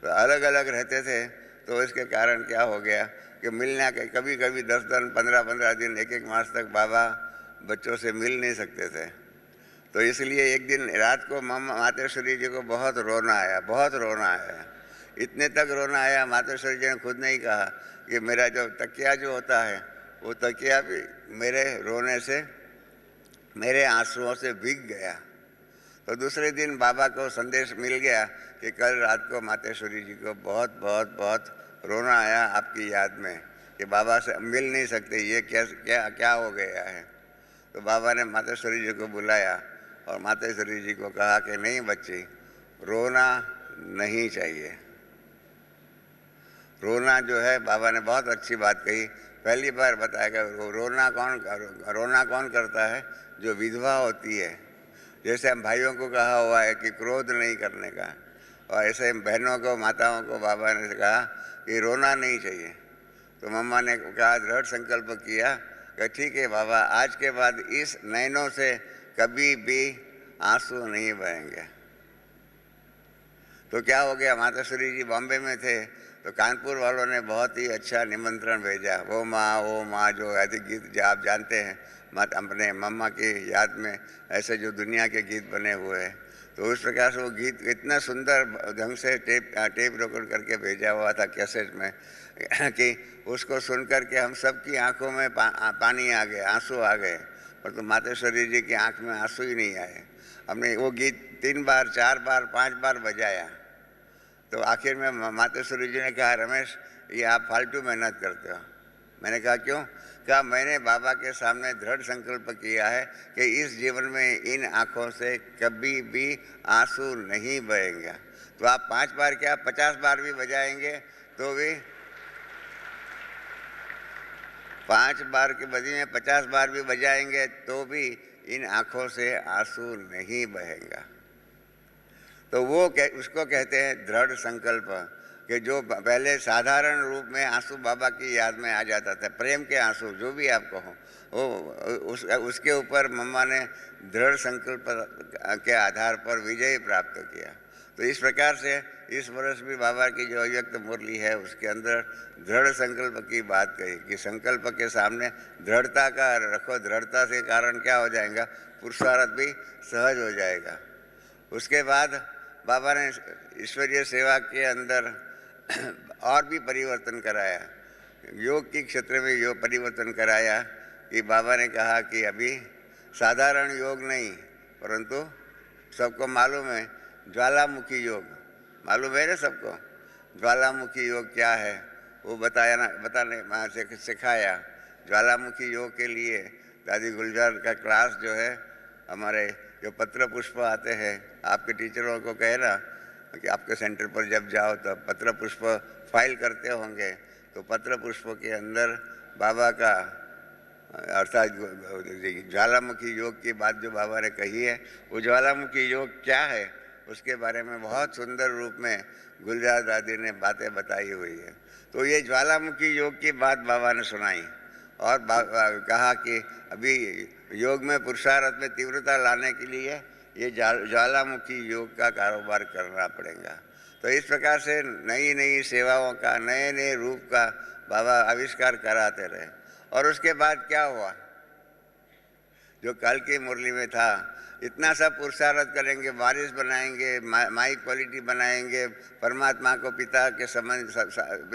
तो अलग अलग रहते थे तो इसके कारण क्या हो गया कि मिलने के कभी कभी 10 दिन 15-15 दिन 1-1 मास तक बाबा बच्चों से मिल नहीं सकते थे। तो इसलिए एक दिन रात को मातेश्वरी जी को बहुत रोना आया, बहुत रोना आया। इतने तक रोना आया, मातेश्वरी जी ने खुद नहीं कहा कि मेरा जो तकिया जो होता है वो तकिया भी मेरे रोने से, मेरे आंसुओं से भीग गया। तो दूसरे दिन बाबा को संदेश मिल गया कि कल रात को मातेश्वरी जी को बहुत बहुत बहुत रोना आया आपकी याद में कि बाबा से मिल नहीं सकते, ये क्या क्या क्या हो गया है। तो बाबा ने मातेश्वरी जी को बुलाया और मातेश्वरी जी को कहा कि नहीं बच्ची, रोना नहीं चाहिए। रोना जो है, बाबा ने बहुत अच्छी बात कही, पहली बार बताया कि रोना कौन करता है? जो विधवा होती है। जैसे हम भाइयों को कहा हुआ है कि क्रोध नहीं करने का, और ऐसे बहनों को, माताओं को बाबा ने कहा कि रोना नहीं चाहिए। तो मम्मा ने कहा, दृढ़ संकल्प किया कि ठीक है बाबा, आज के बाद इस नैनों से कभी भी आंसू नहीं बहेंगे। तो क्या हो गया, मातेश्वरी जी बॉम्बे में थे तो कानपुर वालों ने बहुत ही अच्छा निमंत्रण भेजा। वो माँ जो ऐसे गीत जो आप जानते हैं, अपने मम्मा की याद में ऐसे जो दुनिया के गीत बने हुए हैं, तो उस प्रकार से वो गीत इतना सुंदर ढंग से टेप रिकॉर्ड करके भेजा हुआ था कैसेट में कि उसको सुन कर के हम सब की आंखों में पानी आ गए, आंसू आ गए, पर तो मातेश्वरी जी की आंख में आंसू ही नहीं आए। हमने वो गीत 3 बार 4 बार 5 बार बजाया। तो आखिर में मातेश्वरी जी ने कहा, रमेश ये आप फालतू मेहनत करते हो। मैंने कहा क्यों? कहा मैंने बाबा के सामने दृढ़ संकल्प किया है कि इस जीवन में इन आँखों से कभी भी आंसू नहीं बहेंगे। तो आप 5 बार क्या 50 बार भी बजाएंगे तो भी 5 बार के बदले में 50 बार भी बजाएंगे तो भी इन आँखों से आंसू नहीं बहेगा। तो वो उसको कहते हैं दृढ़ संकल्प, कि जो पहले साधारण रूप में आंसू बाबा की याद में आ जाता था, प्रेम के आंसू जो भी आप कहो, वो उसके ऊपर मम्मा ने दृढ़ संकल्प के आधार पर विजय प्राप्त किया। तो इस प्रकार से इस वर्ष भी बाबा की जो अव्यक्त मुरली है उसके अंदर दृढ़ संकल्प की बात कही कि संकल्प के सामने दृढ़ता का रखो, दृढ़ता से कारण क्या हो जाएगा, पुरुषार्थ भी सहज हो जाएगा। उसके बाद बाबा ने ईश्वरीय सेवा के अंदर और भी परिवर्तन कराया, योग के क्षेत्र में योग परिवर्तन कराया कि बाबा ने कहा कि अभी साधारण योग नहीं, परंतु सबको मालूम है ज्वालामुखी योग, मालूम है ना सबको, ज्वालामुखी योग क्या है वो बताने सिखाया। ज्वालामुखी योग के लिए दादी गुलजार का क्लास जो है, हमारे जो पत्र पुष्प आते हैं, आपके टीचरों को कहना कि आपके सेंटर पर जब जाओ तो पत्र पुष्प फाइल करते होंगे, तो पत्र पुष्प के अंदर बाबा का अर्थात ज्वालामुखी योग की बात जो बाबा ने कही है, वो ज्वालामुखी योग क्या है उसके बारे में बहुत सुंदर रूप में गुलजार दादी ने बातें बताई हुई है। तो ये ज्वालामुखी योग की बात बाबा ने सुनाई और कहा कि अभी योग में पुरुषार्थ में तीव्रता लाने के लिए ये ज्वालामुखी योग का कारोबार करना पड़ेगा। तो इस प्रकार से नई नई सेवाओं का, नए नए रूप का बाबा आविष्कार कराते रहे। और उसके बाद क्या हुआ, जो कल की मुरली में था, इतना सब पुरुषार्थ करेंगे, बारिश बनाएंगे, माई क्वालिटी बनाएंगे, परमात्मा को पिता के संबंध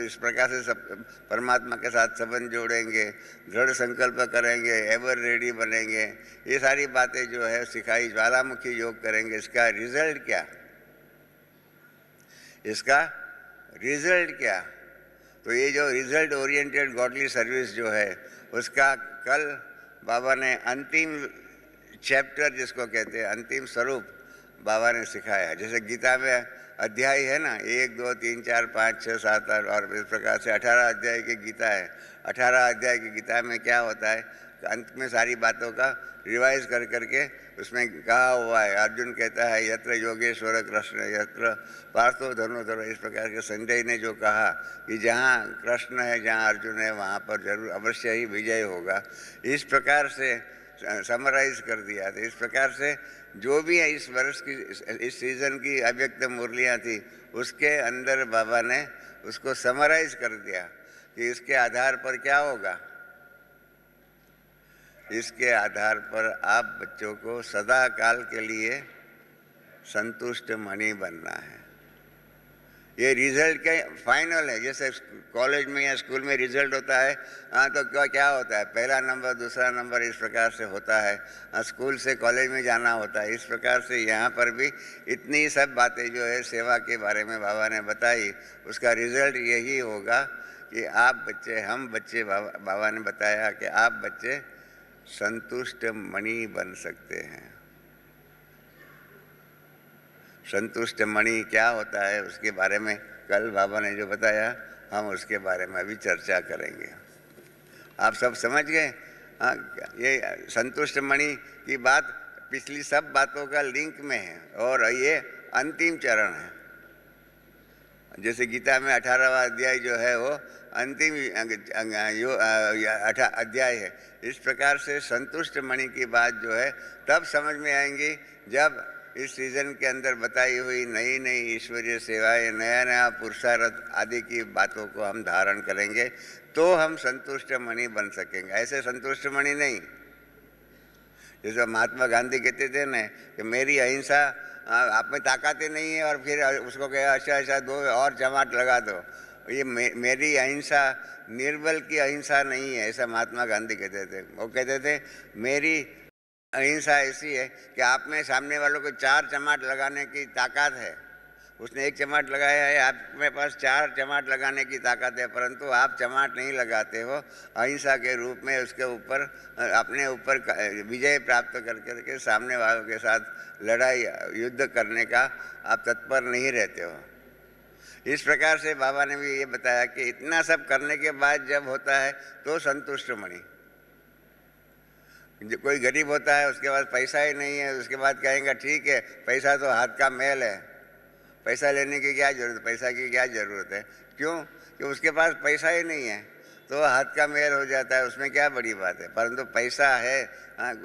इस प्रकार से सब परमात्मा के साथ संबंध जोड़ेंगे, दृढ़ संकल्प करेंगे, एवर रेडी बनेंगे, ये सारी बातें जो है सिखाई, ज्वालामुखी योग करेंगे। इसका रिजल्ट क्या, इसका रिजल्ट क्या? तो ये जो रिजल्ट ओरिएंटेड गॉडली सर्विस जो है, उसका कल बाबा ने अंतिम चैप्टर जिसको कहते हैं, अंतिम स्वरूप बाबा ने सिखाया। जैसे गीता में अध्याय है ना, 1 2 3 4 5 6 7 8 और इस प्रकार से 18 अध्याय की गीता है। 18 अध्याय की गीता में क्या होता है, अंत में सारी बातों का रिवाइज कर करके उसमें कहा हुआ है। अर्जुन कहता है यत्र योगेश्वर कृष्ण यत्र पार्थो धनुर्धर, इस प्रकार के संजय ने जो कहा कि जहाँ कृष्ण है, जहाँ अर्जुन है, वहाँ पर जरूर अवश्य ही विजय होगा। इस प्रकार से समराइज कर दिया। तो इस प्रकार से जो भी है इस वर्ष की, इस सीज़न की अव्यक्त मुरलियाँ थी, उसके अंदर बाबा ने उसको समराइज कर दिया कि इसके आधार पर क्या होगा। इसके आधार पर आप बच्चों को सदा काल के लिए संतुष्ट मणि बनना है। ये रिजल्ट के फाइनल है। जैसे कॉलेज में या स्कूल में रिजल्ट होता है, हाँ, तो क्या होता है, पहला नंबर, दूसरा नंबर, इस प्रकार से होता है। स्कूल से कॉलेज में जाना होता है। इस प्रकार से यहाँ पर भी इतनी सब बातें जो है सेवा के बारे में बाबा ने बताई, उसका रिजल्ट यही होगा कि आप बच्चे, हम बच्चे, बाबा ने बताया कि आप बच्चे संतुष्ट मणि बन सकते हैं। संतुष्ट मणि क्या होता है उसके बारे में कल बाबा ने जो बताया, हम उसके बारे में अभी चर्चा करेंगे। आप सब समझ गए? हाँ, ये संतुष्ट मणि की बात पिछली सब बातों का लिंक में है और ये अंतिम चरण है। जैसे गीता में 18वां अध्याय जो है वो अंतिम अध्याय है। इस प्रकार से संतुष्ट मणि की बात जो है तब समझ में आएंगी जब इस सीजन के अंदर बताई हुई नई नई ईश्वरीय सेवाएं, नया नया पुरुषार्थ आदि की बातों को हम धारण करेंगे, तो हम संतुष्ट मणि बन सकेंगे। ऐसे संतुष्ट मणि नहीं। जैसे महात्मा गांधी कहते थे ना कि मेरी अहिंसा, आप में ताकत ही नहीं है, और फिर उसको कहा अच्छा अच्छा 2 और जमात लगा दो। ये मेरी अहिंसा निर्बल की अहिंसा नहीं है, ऐसा महात्मा गांधी कहते थे। वो कहते थे मेरी अहिंसा ऐसी है कि आप में सामने वालों को 4 चमाट लगाने की ताकत है। उसने 1 चमाट लगाया है, आप में पास 4 चमाट लगाने की ताकत है, परंतु आप चमाट नहीं लगाते हो। अहिंसा के रूप में उसके ऊपर, अपने ऊपर विजय प्राप्त कर करके सामने वालों के साथ लड़ाई, युद्ध करने का आप तत्पर नहीं रहते हो। इस प्रकार से बाबा ने भी ये बताया कि इतना सब करने के बाद जब होता है तो संतुष्ट मणि। कोई गरीब होता है, उसके पास पैसा ही नहीं है, उसके बाद कहेंगे ठीक है पैसा तो हाथ का मैल है, पैसा लेने की क्या जरूरत, पैसा की क्या ज़रूरत है। क्यों? कि उसके पास पैसा ही नहीं है तो हाथ का मैल हो जाता है, उसमें क्या बड़ी बात है। परंतु पैसा है,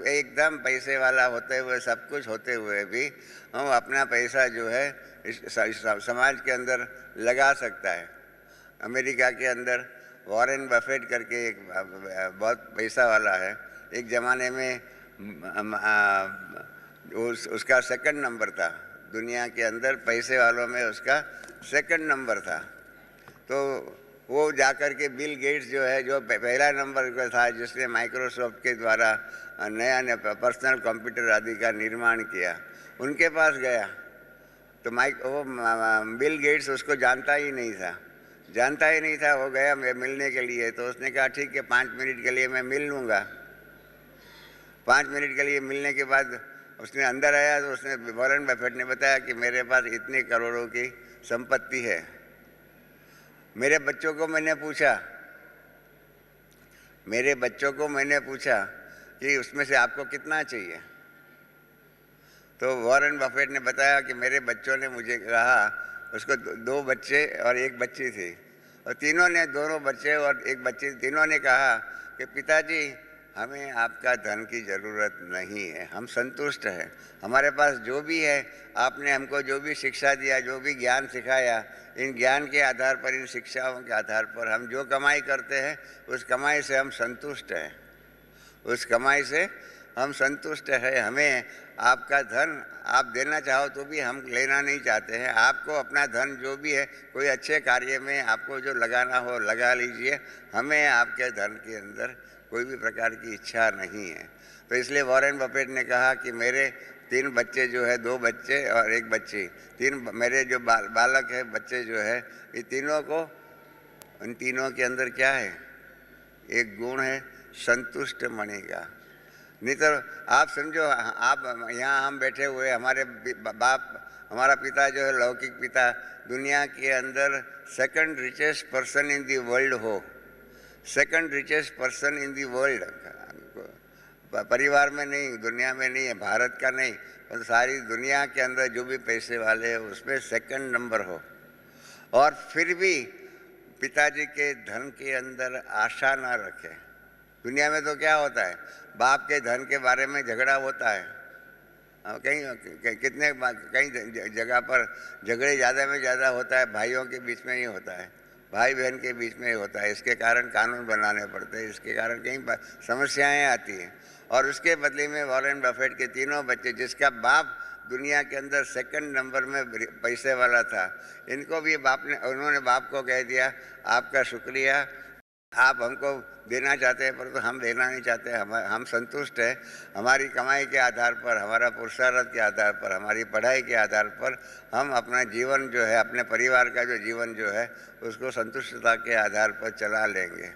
एकदम पैसे वाला होते हुए, सब कुछ होते हुए भी हम अपना पैसा जो है इस समाज के अंदर लगा सकता है। अमेरिका के अंदर वॉरेन बफेट करके एक बहुत पैसा वाला है। एक ज़माने में उसका 2nd नंबर था दुनिया के अंदर, पैसे वालों में उसका 2nd नंबर था। तो वो जाकर के बिल गेट्स जो है, जो पहला नंबर का था, जिसने माइक्रोसॉफ्ट के द्वारा नया पर्सनल कंप्यूटर आदि का निर्माण किया, उनके पास गया तो वो बिल गेट्स उसको जानता ही नहीं था। वो गया मिलने के लिए, तो उसने कहा ठीक है 5 मिनट के लिए मैं मिल लूँगा। 5 मिनट के लिए मिलने के बाद उसने अंदर आया तो उसने, वॉरेन बफेट ने बताया कि मेरे पास इतने करोड़ों की संपत्ति है। मेरे बच्चों को मैंने पूछा कि उसमें से आपको कितना चाहिए। तो वॉरेन बफेट ने बताया कि मेरे बच्चों ने मुझे कहा, उसको 2 बच्चे और 1 बच्ची थी, और दोनों बच्चे और 1 बच्ची, तीनों ने कहा कि पिताजी हमें आपका धन की ज़रूरत नहीं है, हम संतुष्ट हैं। हमारे पास जो भी है, आपने हमको जो भी शिक्षा दिया, जो भी ज्ञान सिखाया, इन ज्ञान के आधार पर, इन शिक्षाओं के आधार पर हम जो कमाई करते हैं उस कमाई से हम संतुष्ट हैं, उस कमाई से हम संतुष्ट है। हमें आपका धन आप देना चाहो तो भी हम लेना नहीं चाहते हैं। आपको अपना धन जो भी है कोई अच्छे कार्य में आपको जो लगाना हो लगा लीजिए, हमें आपके धन के अंदर कोई भी प्रकार की इच्छा नहीं है। तो इसलिए वॉरेन बफेट ने कहा कि मेरे 3 बच्चे जो है, 2 बच्चे और 1 बच्ची, 3 मेरे जो बालक है, बच्चे जो है, ये तीनों को, उन तीनों के अंदर क्या है, एक गुण है संतुष्ट मणि का। नहीं तो आप समझो, आप यहाँ हम बैठे हुए, हमारे बाप, हमारा पिता जो है लौकिक पिता, दुनिया के अंदर second richest person in the world हो, second richest person in the world, परिवार में नहीं, दुनिया में नहीं है, भारत का नहीं, पर सारी दुनिया के अंदर जो भी पैसे वाले हैं उसमें सेकंड नंबर हो, और फिर भी पिताजी के धन के अंदर आशा ना रखे। दुनिया में तो क्या होता है, बाप के धन के बारे में झगड़ा होता है, कहीं कितने कई जगह पर झगड़े ज़्यादा में ज़्यादा होता है, भाइयों के बीच में ही होता है, भाई बहन के बीच में ही होता है। इसके कारण कानून बनाने पड़ते हैं, इसके कारण कहीं समस्याएं आती हैं। और उसके बदले में वॉरेन बफेट के तीनों बच्चे, जिसका बाप दुनिया के अंदर सेकंड नंबर में पैसे वाला था, इनको भी बाप ने, उन्होंने बाप को कह दिया, आपका शुक्रिया, आप हमको देना चाहते हैं परंतु हम देना नहीं चाहते, हम संतुष्ट हैं। हमारी कमाई के आधार पर, हमारा पुरुषार्थ के आधार पर, हमारी पढ़ाई के आधार पर हम अपना जीवन जो है, अपने परिवार का जो जीवन जो है, उसको संतुष्टता के आधार पर चला लेंगे।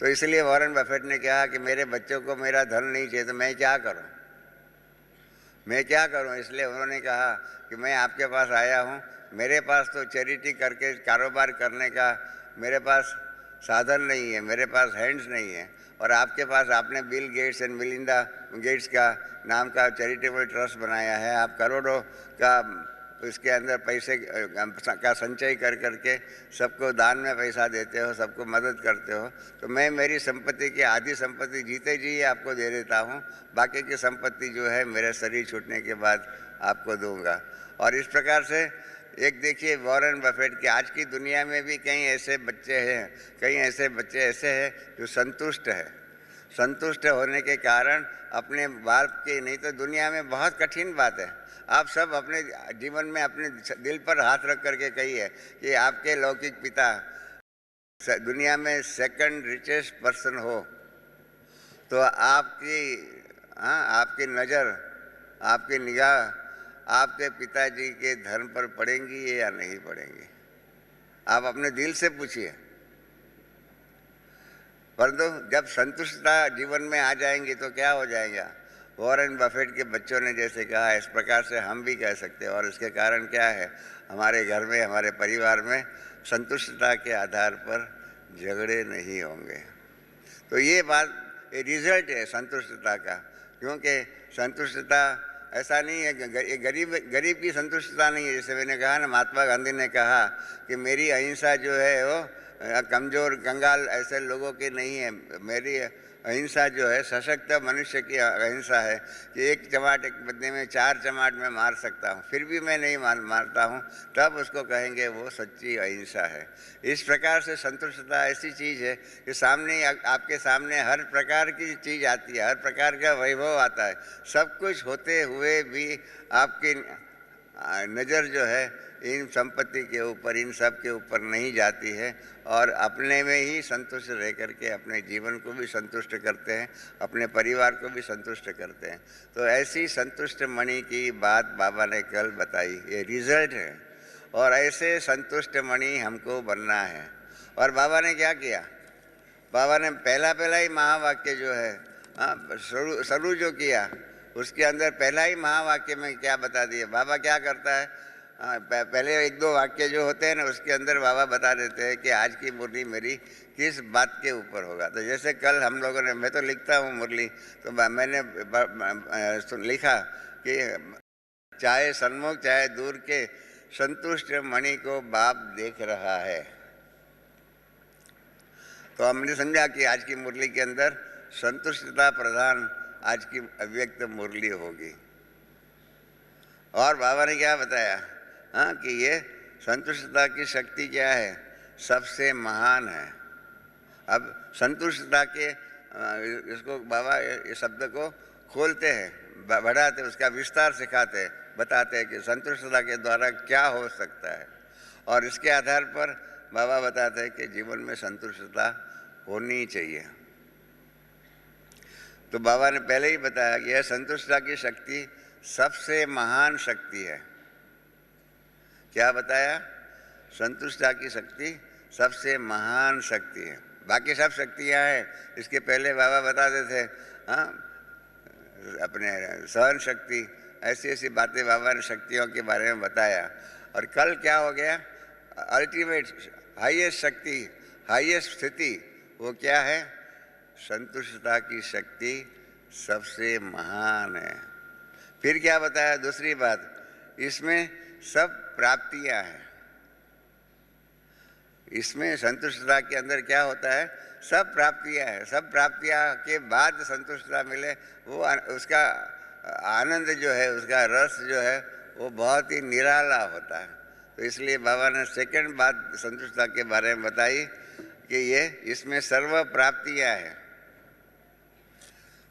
तो इसलिए वॉरेन बफेट ने कहा कि मेरे बच्चों को मेरा धन नहीं चाहिए, तो मैं क्या करूं, मैं क्या करूं। इसलिए उन्होंने कहा कि मैं आपके पास आया हूं, मेरे पास तो चैरिटी करके कारोबार करने का मेरे पास साधन नहीं है, मेरे पास हैंड्स नहीं है, और आपके पास, आपने Bill Gates and Melinda Gates का नाम का चैरिटेबल ट्रस्ट बनाया है, आप करोड़ों का उसके अंदर पैसे का संचय कर करके सबको दान में पैसा देते हो, सबको मदद करते हो, तो मैं मेरी संपत्ति की आधी संपत्ति जीते जी आपको दे देता हूँ, बाकी की संपत्ति जो है मेरे शरीर छूटने के बाद आपको दूंगा। और इस प्रकार से एक देखिए वॉरेन बफेट के आज की दुनिया में भी कई ऐसे बच्चे हैं, कई ऐसे बच्चे ऐसे हैं जो संतुष्ट है, संतुष्ट होने के कारण अपने बाप के, नहीं तो दुनिया में बहुत कठिन बात है। आप सब अपने जीवन में अपने दिल पर हाथ रख करके कहिए कि आपके लौकिक पिता दुनिया में सेकंड रिचेस्ट पर्सन हो, तो आपकी, हाँ, आपकी नज़र, आपकी निगाह आपके पिताजी के धन पर पड़ेंगी या नहीं पड़ेंगी, आप अपने दिल से पूछिए। परंतु जब संतुष्टता जीवन में आ जाएंगी तो क्या हो जाएगा, वॉरेन बफेट के बच्चों ने जैसे कहा, इस प्रकार से हम भी कह सकते हैं। और इसके कारण क्या है, हमारे घर में, हमारे परिवार में संतुष्टता के आधार पर झगड़े नहीं होंगे। तो ये बात, ये रिजल्ट है संतुष्टता का, क्योंकि संतुष्टता ऐसा नहीं है, गरीब की संतुष्टता नहीं है। जैसे मैंने कहा ना, महात्मा गांधी ने कहा कि मेरी अहिंसा जो है वो कमज़ोर कंगाल ऐसे लोगों की नहीं है, मेरी अहिंसा जो है सशक्त मनुष्य की अहिंसा है कि एक चमाट एक बदले में 4 चमाट में मार सकता हूँ, फिर भी मैं नहीं मारता हूँ, तब उसको कहेंगे वो सच्ची अहिंसा है। इस प्रकार से संतुष्टता ऐसी चीज़ है कि सामने, आपके सामने हर प्रकार की चीज़ आती है, हर प्रकार का वैभव आता है, सब कुछ होते हुए भी आपकी नज़र जो है इन संपत्ति के ऊपर, इन सब के ऊपर नहीं जाती है, और अपने में ही संतुष्ट रह करके अपने जीवन को भी संतुष्ट करते हैं, अपने परिवार को भी संतुष्ट करते हैं। तो ऐसी संतुष्ट मणि की बात बाबा ने कल बताई, ये रिजल्ट है, और ऐसे संतुष्ट मणि हमको बनना है। और बाबा ने क्या किया, बाबा ने पहला ही महावाक्य जो है, शुरू जो किया, उसके अंदर पहला ही महावाक्य में क्या बता दिया। बाबा क्या करता है, पहले 1-2 वाक्य जो होते हैं ना, उसके अंदर बाबा बता देते हैं कि आज की मुरली मेरी किस बात के ऊपर होगा। तो जैसे कल हम लोगों ने, मैं तो लिखता हूँ मुरली, तो मैंने लिखा कि चाहे सन्मुख चाहे दूर के संतुष्ट मणि को बाप देख रहा है। तो हमने समझा कि आज की मुरली के अंदर संतुष्टता प्रधान आज की अव्यक्त मुरली होगी। और बाबा ने क्या बताया, हाँ, कि ये संतुष्टता की शक्ति क्या है, सबसे महान है। अब संतुष्टता के इसको बाबा ये शब्द को खोलते हैं, बढ़ाते, उसका विस्तार सिखाते हैं, बताते हैं कि संतुष्टता के द्वारा क्या हो सकता है। और इसके आधार पर बाबा बताते हैं कि जीवन में संतुष्टता होनी चाहिए। तो बाबा ने पहले ही बताया कि यह संतुष्टता की शक्ति सबसे महान शक्ति है। क्या बताया? संतुष्टता की शक्ति सबसे महान शक्ति है। बाकी सब शक्तियाँ हैं, इसके पहले बाबा बताते थे, हाँ, अपने सहन शक्ति, ऐसी ऐसी बातें बाबा ने शक्तियों के बारे में बताया। और कल क्या हो गया, अल्टीमेट हाईएस्ट शक्ति, हाईएस्ट स्थिति, वो क्या है? संतुष्टता की शक्ति सबसे महान है। फिर क्या बताया दूसरी बात, इसमें सब प्राप्तियां हैं। इसमें संतुष्टता के अंदर क्या होता है, सब प्राप्तियां हैं। सब प्राप्तियां के बाद संतुष्टता मिले, वो उसका आनंद जो है, उसका रस जो है, वो बहुत ही निराला होता है। तो इसलिए बाबा ने सेकंड बात संतुष्टता के बारे में बताई कि ये इसमें सर्व प्राप्तियां हैं।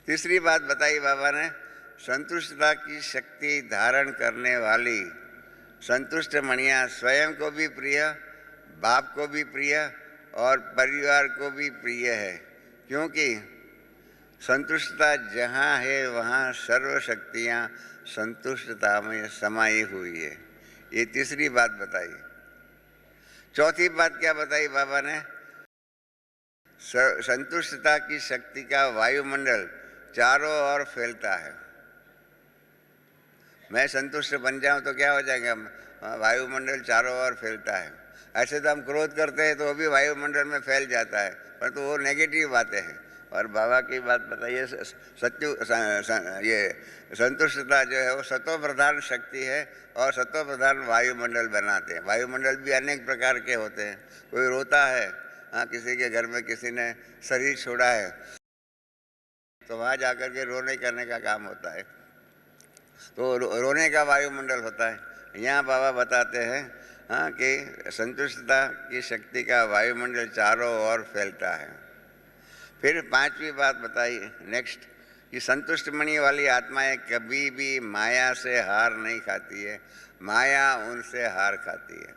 तीसरी बात बताई बाबा ने, संतुष्टता की शक्ति धारण करने वाली संतुष्ट मणियाँ स्वयं को भी प्रिय, बाप को भी प्रिय और परिवार को भी प्रिय है। क्योंकि संतुष्टता जहाँ है वहाँ सर्व शक्तियाँ संतुष्टता में समाई हुई है। ये तीसरी बात बताई। चौथी बात क्या बताई बाबा ने, संतुष्टता की शक्ति का वायुमंडल चारों ओर फैलता है। मैं संतुष्ट बन जाऊं तो क्या हो जाएगा, वायुमंडल चारों ओर फैलता है। ऐसे तो हम क्रोध करते हैं तो वो भी वायुमंडल में फैल जाता है, परंतु वो नेगेटिव बातें हैं। और बाबा की बात बताइए, ये संतुष्टता जो है वो सत्व प्रधान शक्ति है और सत्व प्रधान वायुमंडल बनाते हैं। वायुमंडल भी अनेक प्रकार के होते हैं। कोई रोता है, हाँ, किसी के घर में किसी ने शरीर छोड़ा है तो वहाँ जाकर के रोने करने का काम होता है, तो रोने का वायुमंडल होता है। यहाँ बाबा बताते हैं, हाँ, कि संतुष्टता की शक्ति का वायुमंडल चारों ओर फैलता है। फिर पांचवी बात बताई नेक्स्ट, कि संतुष्ट मणि वाली आत्माएं कभी भी माया से हार नहीं खाती है, माया उनसे हार खाती है।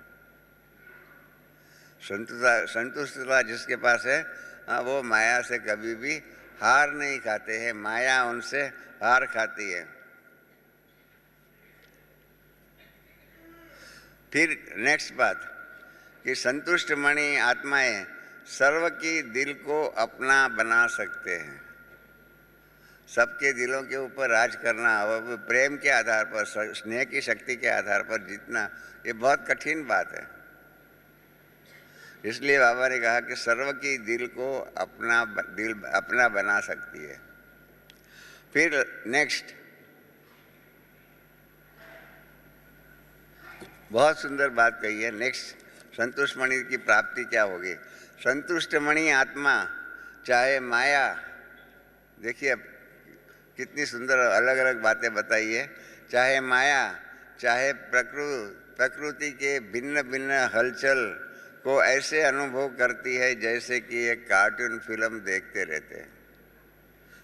संतुष्टता जिसके पास है, हाँ, वो माया से कभी भी हार नहीं खाते हैं, माया उनसे हार खाती है। फिर नेक्स्ट बात, कि संतुष्ट मणि आत्माएं सर्व की दिल को अपना बना सकते हैं। सबके दिलों के ऊपर राज करना, और प्रेम के आधार पर, स्नेह की शक्ति के आधार पर जीतना, ये बहुत कठिन बात है। इसलिए बाबा ने कहा कि सर्व की दिल को अपना बना सकती है। फिर नेक्स्ट, बहुत सुंदर बात कही है नेक्स्ट, संतुष्ट मणि की प्राप्ति क्या होगी। संतुष्ट मणि आत्मा चाहे माया, देखिए कितनी सुंदर अलग अलग बातें बताई है, चाहे माया, चाहे प्रकृति के भिन्न भिन्न हलचल को ऐसे अनुभव करती है जैसे कि एक कार्टून फिल्म देखते रहते हैं।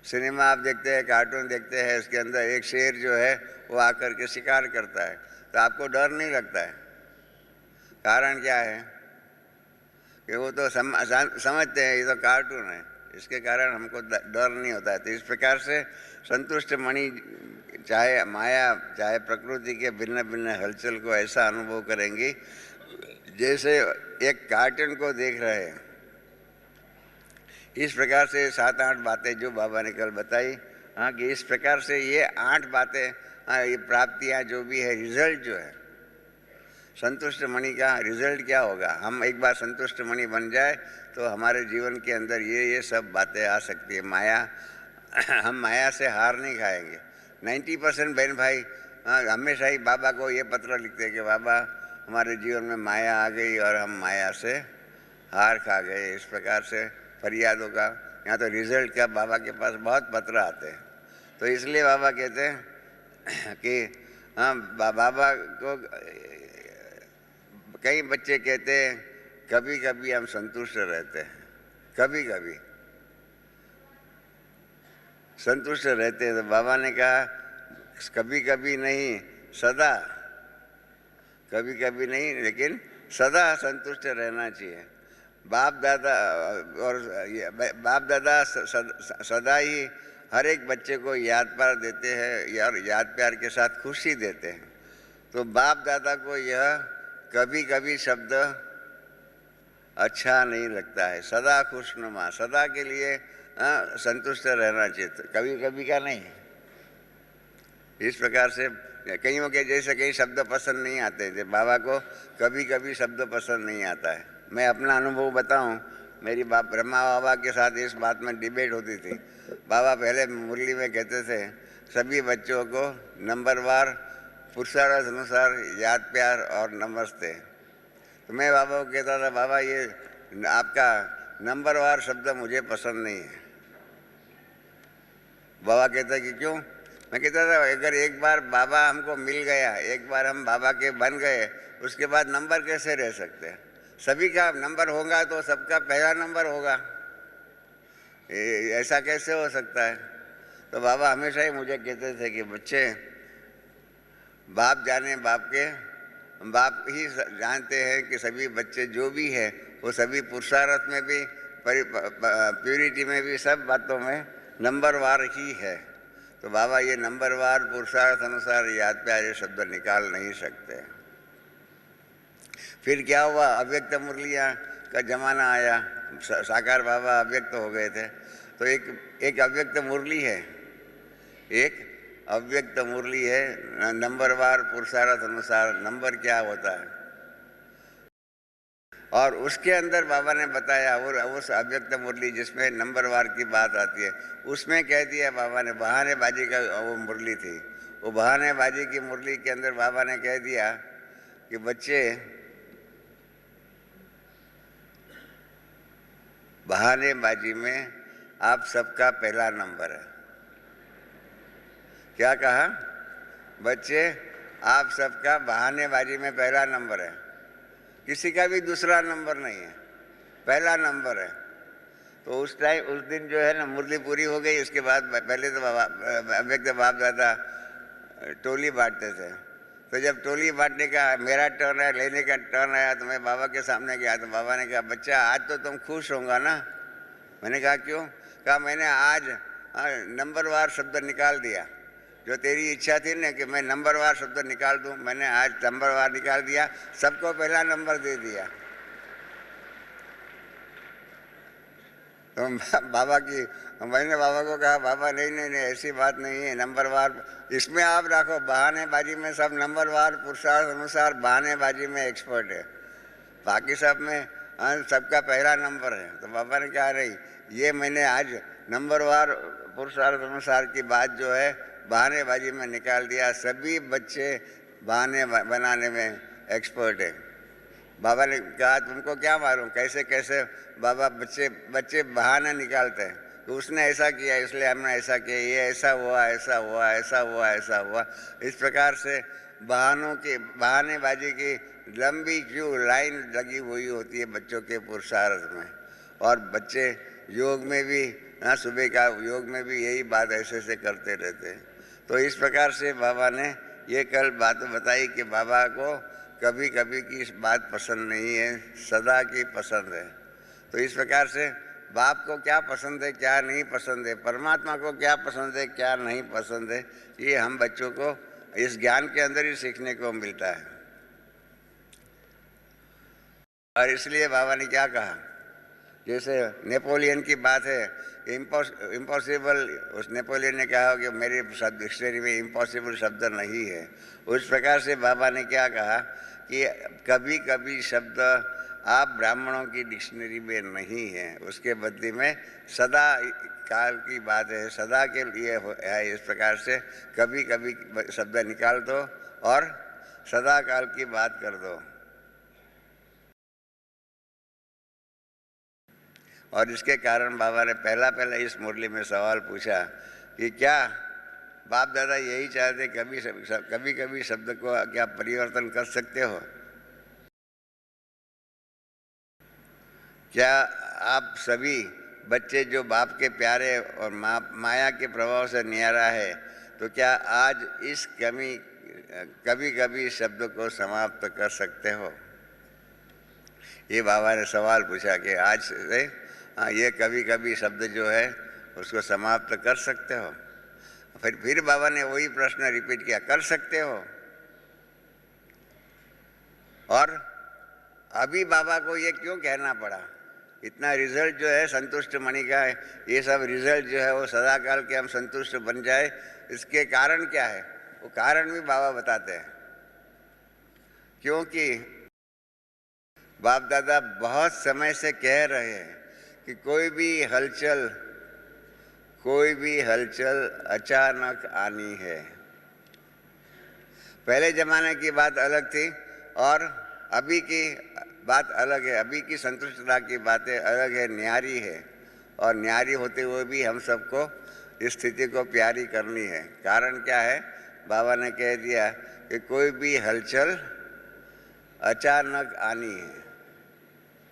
सिनेमा आप देखते हैं, कार्टून देखते हैं, उसके अंदर एक शेर जो है वो आकर के शिकार करता है, तो आपको डर नहीं लगता है। कारण क्या है कि वो तो समझते हैं ये तो कार्टून है, इसके कारण हमको डर नहीं होता है। तो इस प्रकार से संतुष्ट मणि चाहे माया चाहे प्रकृति के भिन्न भिन्न हलचल को ऐसा अनुभव करेंगी जैसे एक कार्टून को देख रहे हैं। इस प्रकार से 7-8 बातें जो बाबा ने कल बताई, हाँ, कि इस प्रकार से ये 8 बातें, हाँ, ये प्राप्तियाँ जो भी है, रिजल्ट जो है संतुष्ट मणि का रिजल्ट क्या होगा। हम एक बार संतुष्ट मणि बन जाए तो हमारे जीवन के अंदर ये सब बातें आ सकती है। माया, हम माया से हार नहीं खाएंगे। 90% बहन भाई हमेशा ही बाबा को ये पत्र लिखते हैं कि बाबा हमारे जीवन में माया आ गई और हम माया से हार खा गए। इस प्रकार से फरियादों का यहाँ तो रिजल्ट का बाबा के पास बहुत पत्र आते हैं। तो इसलिए बाबा कहते हैं कि हाँ, बाबा को कई बच्चे कहते हैं कभी कभी हम संतुष्ट रहते हैं, कभी कभी संतुष्ट रहते हैं। तो बाबा ने कहा कभी कभी नहीं, सदा, कभी कभी नहीं लेकिन सदा संतुष्ट रहना चाहिए। बाप दादा और बाप दादा सदा ही हर एक बच्चे को याद प्यार देते हैं और याद प्यार के साथ खुशी देते हैं। तो बाप दादा को यह कभी कभी शब्द अच्छा नहीं लगता है। सदा खुशनुमा, सदा के लिए संतुष्ट रहना चाहिए, कभी कभी का नहीं। इस प्रकार से कईयों के जैसे कई शब्द पसंद नहीं आते, जब बाबा को कभी कभी शब्द पसंद नहीं आता है। मैं अपना अनुभव बताऊं, मेरी ब्रह्मा बाबा के साथ इस बात में डिबेट होती थी। बाबा पहले मुरली में कहते थे सभी बच्चों को नंबरवार पुरुषार्थ अनुसार याद प्यार और नमस्ते। तो मैं बाबा को कहता था बाबा ये आपका नंबरवार शब्द मुझे पसंद नहीं है। बाबा कहता कि क्यों? मैं कहता था अगर एक बार बाबा हमको मिल गया, एक बार हम बाबा के बन गए, उसके बाद नंबर कैसे रह सकते हैं? सभी का नंबर होगा तो सबका पहला नंबर होगा, ऐसा कैसे हो सकता है? तो बाबा हमेशा ही मुझे कहते थे कि बच्चे, बाप जाने बाप के, बाप ही जानते हैं कि सभी बच्चे जो भी है वो सभी पुरुषार्थ में भी, प्यूरिटी में भी, सब बातों में नंबरवार ही है। तो बाबा ये नंबरवार पुरुषार्थ अनुसार याद प्यारे शब्द निकाल नहीं सकते। फिर क्या हुआ, अव्यक्त मुरलियाँ का जमाना आया, साकार बाबा अव्यक्त हो गए थे। तो एक अव्यक्त मुरली है, एक अव्यक्त मुरली है, नंबरवार पुरुषार्थ अनुसार नंबर क्या होता है। और उसके अंदर बाबा ने बताया, और उस अव्यक्त मुरली जिसमें नंबरवार की बात आती है, उसमें कह दिया बाबा ने, बहानेबाजी का वो मुरली थी, वो बहानेबाजी की मुरली के अंदर बाबा ने कह दिया कि बच्चे, बहानेबाजी में आप सबका पहला नंबर है। क्या कहा? बच्चे, आप सबका बहानेबाजी में पहला नंबर है, किसी का भी दूसरा नंबर नहीं है, पहला नंबर है। तो उस दिन जो है ना मुरली पूरी हो गई। उसके बाद पहले तो अव्यक्त बाप दादा टोली बांटते थे। तो जब टोली बांटने का मेरा टर्न है, लेने का टर्न आया, तो मैं बाबा के सामने गया। तो बाबा ने कहा बच्चा आज तो तुम खुश होगा ना? मैंने कहा क्यों? कहा मैंने आज नंबरवार शब्द निकाल दिया, जो तेरी इच्छा थी ना कि मैं नंबरवार शब्द निकाल दूं, मैंने आज नंबरवार निकाल दिया, सबको पहला नंबर दे दिया। तो मैंने बाबा को कहा बाबा नहीं नहीं नहीं, ऐसी बात नहीं है, नंबरवार इसमें आप रखो, बहानेबाजी में सब नंबरवार पुरुषार्थ अनुसार बहानेबाजी में एक्सपर्ट है, बाकी सब में सबका पहला नंबर है। तो बाबा ने कहा नहीं, ये मैंने आज नंबरवार पुरुषार्थ अनुसार की बात जो है बहानेबाजी में निकाल दिया, सभी बच्चे बहाने बनाने में एक्सपर्ट है। बाबा ने कहा तुमको क्या मालूम कैसे कैसे बाबा बच्चे बहाना निकालते हैं, तो उसने ऐसा किया इसलिए हमने ऐसा किया, ये ऐसा हुआ ऐसा हुआ ऐसा हुआ ऐसा हुआ। इस प्रकार से बहानेबाजी की लंबी क्यू लाइन लगी हुई होती है बच्चों के पुरुषार्थ में। और बच्चे योग में भी, सुबह का योग में भी यही बात ऐसे से करते रहते हैं। तो इस प्रकार से बाबा ने ये कल बात बताई कि बाबा को कभी कभी की बात पसंद नहीं है, सदा की पसंद है। तो इस प्रकार से बाप को क्या पसंद है क्या नहीं पसंद है, परमात्मा को क्या पसंद है क्या नहीं पसंद है, ये हम बच्चों को इस ज्ञान के अंदर ही सीखने को मिलता है। और इसलिए बाबा ने क्या कहा, जैसे नेपोलियन की बात है, इम्पॉसिबल, उस नेपोलियन ने कहा कि मेरे डिक्शनरी में इम्पॉसिबल शब्द नहीं है। उस प्रकार से बाबा ने क्या कहा कि कभी कभी शब्द आप ब्राह्मणों की डिक्शनरी में नहीं है, उसके बदले में सदा काल की बात है, सदा के लिए है। इस प्रकार से कभी कभी शब्द निकाल दो और सदा काल की बात कर दो। और इसके कारण बाबा ने पहला इस मुरली में सवाल पूछा कि क्या बाप दादा यही चाहते कभी कभी शब्द को क्या परिवर्तन कर सकते हो? क्या आप सभी बच्चे जो बाप के प्यारे और माया के प्रभाव से न्यारा है, तो क्या आज इस कभी कभी शब्द को समाप्त कर सकते हो? ये बाबा ने सवाल पूछा कि आज से ये कभी कभी शब्द जो है उसको समाप्त कर सकते हो? फिर बाबा ने वही प्रश्न रिपीट किया, कर सकते हो? और अभी बाबा को ये क्यों कहना पड़ा? इतना रिजल्ट जो है संतुष्ट मणि का है, ये सब रिजल्ट जो है वो सदा काल के हम संतुष्ट बन जाए, इसके कारण क्या है वो कारण भी बाबा बताते हैं। क्योंकि बाप दादा बहुत समय से कह रहे हैं कि कोई भी हलचल अचानक आनी है। पहले जमाने की बात अलग थी और अभी की बात अलग है। अभी की संतुष्टता की बातें अलग है, न्यारी है, और न्यारी होते हुए भी हम सबको इस स्थिति को प्यारी करनी है। कारण क्या है? बाबा ने कह दिया कि कोई भी हलचल अचानक आनी है।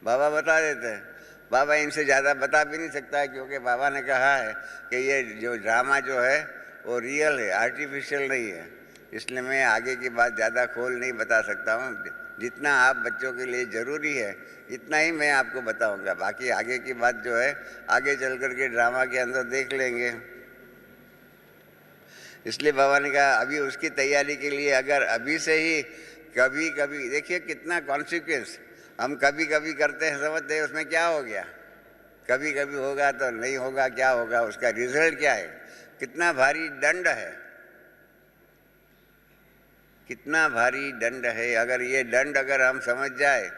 बाबा बता देते हैं। बाबा इनसे ज़्यादा बता भी नहीं सकता है, क्योंकि बाबा ने कहा है कि ये जो ड्रामा जो है वो रियल है, आर्टिफिशियल नहीं है। इसलिए मैं आगे की बात ज़्यादा खोल नहीं बता सकता हूँ। जितना आप बच्चों के लिए ज़रूरी है इतना ही मैं आपको बताऊंगा। बाकी आगे की बात जो है आगे चल कर के ड्रामा के अंदर देख लेंगे। इसलिए बाबा ने कहा अभी उसकी तैयारी के लिए अगर अभी से ही कभी कभी, देखिए कितना कॉन्सिक्वेंस हम कभी कभी करते हैं, समझते हैं उसमें क्या हो गया, कभी कभी होगा तो नहीं होगा, क्या होगा, उसका रिजल्ट क्या है, कितना भारी दंड है, कितना भारी दंड है। अगर ये दंड अगर हम समझ जाए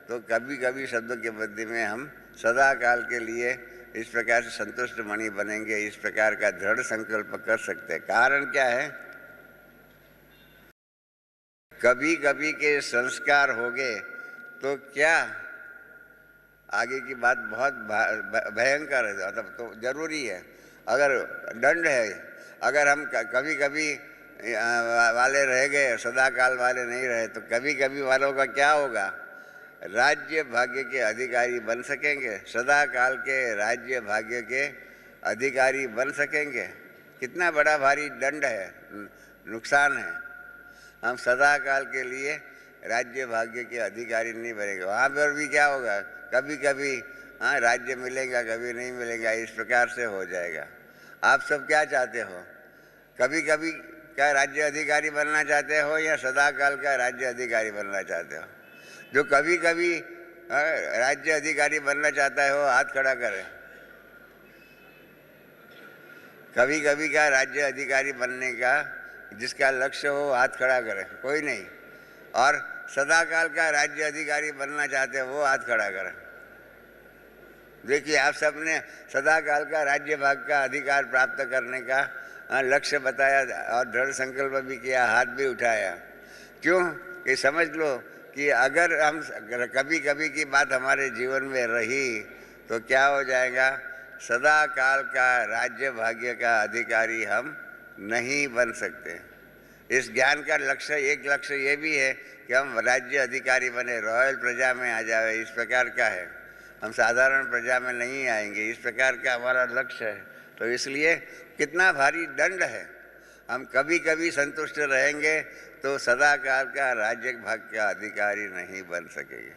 तो कभी कभी शब्दों के बदले में हम सदा काल के लिए इस प्रकार से संतुष्ट मणि बनेंगे, इस प्रकार का दृढ़ संकल्प कर सकते हैं। कारण क्या है? कभी कभी के संस्कार हो गए तो क्या आगे की बात बहुत भयंकर है, मतलब तो जरूरी है। अगर दंड है, अगर हम कभी कभी वाले रह गए, सदा काल वाले नहीं रहे, तो कभी कभी वालों का क्या होगा? राज्य भाग्य के अधिकारी बन सकेंगे, सदा काल के राज्य भाग्य के अधिकारी बन सकेंगे। कितना बड़ा भारी दंड है, नुकसान है। हम सदा काल के लिए राज्य भाग्य के अधिकारी नहीं बनेंगे। वहाँ पर भी क्या होगा? कभी कभी राज्य मिलेगा, कभी नहीं मिलेगा, इस प्रकार से हो जाएगा। आप सब क्या चाहते हो? कभी कभी क्या राज्य अधिकारी बनना चाहते हो या सदा काल का राज्य अधिकारी बनना चाहते हो? जो कभी कभी राज्य अधिकारी बनना चाहता है वो हाथ खड़ा करे। कभी कभी का राज्य अधिकारी बनने का जिसका लक्ष्य हो हाथ खड़ा करे। कोई नहीं। और सदा काल का राज्य अधिकारी बनना चाहते हो वो हाथ खड़ा करे। देखिए आप सबने सदा काल का राज्य भाग का अधिकार प्राप्त करने का लक्ष्य बताया और दृढ़ संकल्प भी किया, हाथ भी उठाया। क्यों? कि समझ लो कि अगर हम कभी कभी की बात हमारे जीवन में रही तो क्या हो जाएगा? सदा काल का राज्य भाग्य का अधिकारी हम नहीं बन सकते। इस ज्ञान का लक्ष्य, एक लक्ष्य ये भी है कि हम राज्य अधिकारी बने, रॉयल प्रजा में आ जाए, इस प्रकार का है। हम साधारण प्रजा में नहीं आएंगे, इस प्रकार का हमारा लक्ष्य है। तो इसलिए कितना भारी दंड है। हम कभी कभी संतुष्ट रहेंगे तो सदा काल का राज्य भाग का अधिकारी नहीं बन सकेंगे।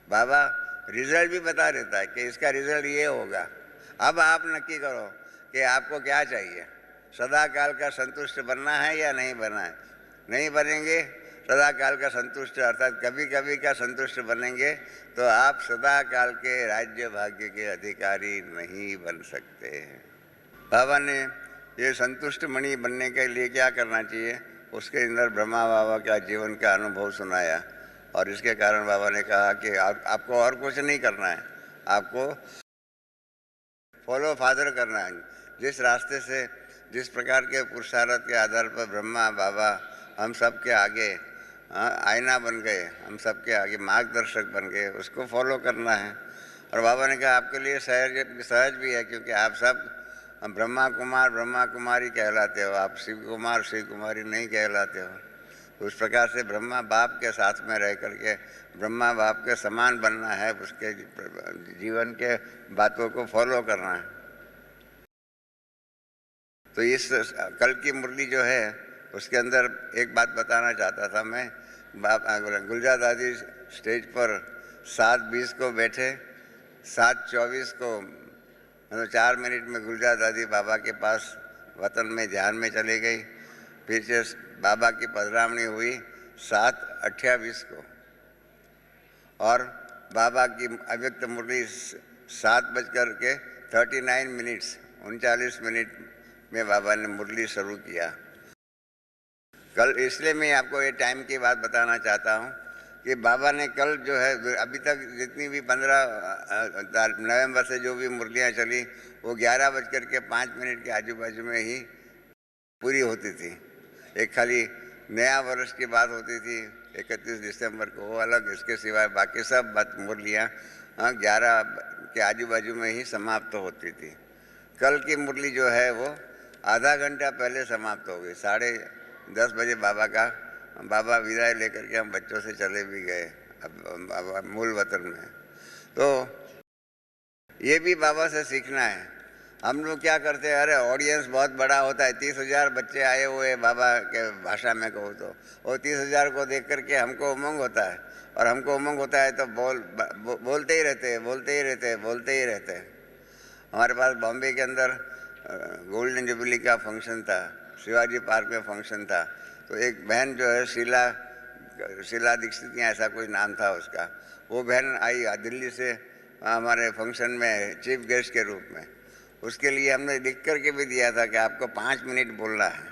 बाबा रिजल्ट भी बता देता है कि इसका रिजल्ट ये होगा। अब आप नक्की करो कि आपको क्या चाहिए। सदा काल का संतुष्ट बनना है या नहीं बनना है? नहीं बनेंगे सदा काल का संतुष्ट, अर्थात कभी कभी का संतुष्ट बनेंगे तो आप सदा काल के राज्य भाग्य के अधिकारी नहीं बन सकते। बाबा ने ये संतुष्ट मणि बनने के लिए क्या करना चाहिए उसके अंदर ब्रह्मा बाबा का जीवन का अनुभव सुनाया। और इसके कारण बाबा ने कहा कि आपको और कुछ नहीं करना है, आपको फॉलो फादर करना है। जिस रास्ते से, जिस प्रकार के पुरुषार्थ के आधार पर ब्रह्मा बाबा हम सब के आगे आईना बन गए, हम सब के आगे मार्गदर्शक बन गए, उसको फॉलो करना है। और बाबा ने कहा आपके लिए सहज भी है, क्योंकि आप सब ब्रह्मा कुमार ब्रह्मा कुमारी कहलाते हो, आप शिव कुमार शिव कुमारी नहीं कहलाते हो। तो उस प्रकार से ब्रह्मा बाप के साथ में रह करके ब्रह्मा बाप के समान बनना है, उसके जीवन के बातों को फॉलो करना है। तो इस कल की मुरली जो है उसके अंदर एक बात बताना चाहता था मैं। गुलजार दादी स्टेज पर 7:20 को बैठे, 7:24 को मतलब 4 मिनट में गुलजार दादी बाबा के पास वतन में ध्यान में चली गई। फिर से बाबा की पधरावनी हुई 7:28 को, और बाबा की अव्यक्त मुरली 7:39 में बाबा ने मुरली शुरू किया। कल इसलिए मैं आपको ये टाइम की बात बताना चाहता हूँ कि बाबा ने कल जो है अभी तक जितनी भी 15 नवंबर से जो भी मुरलियाँ चली वो 11:05 के आजू बाजू में ही पूरी होती थी। एक खाली नया वर्ष की बात होती थी 31 दिसंबर को, वो अलग। इसके सिवाय बाकी सब मुरलियाँ 11 के आजू बाजू में ही समाप्त होती थी। कल की मुरली जो है वो आधा घंटा पहले समाप्त हो गई। 10:30 बजे बाबा विदाई लेकर के हम बच्चों से चले भी गए अब मूल वतन में। तो ये भी बाबा से सीखना है। हम लोग क्या करते हैं, अरे ऑडियंस बहुत बड़ा होता है, 30,000 बच्चे आए हुए बाबा के भाषा में कहो तो, वो 30,000 को देख करके हमको उमंग होता है, और हमको उमंग होता है तो बोलते ही रहते हैं। हमारे पास बॉम्बे के अंदर गोल्डन जुबली का फंक्शन था, शिवाजी पार्क में फंक्शन था। तो एक बहन जो है शीला दीक्षित या ऐसा कोई नाम था उसका, वो बहन आई दिल्ली से हमारे फंक्शन में चीफ गेस्ट के रूप में। उसके लिए हमने लिख करके भी दिया था कि आपको 5 मिनट बोलना है।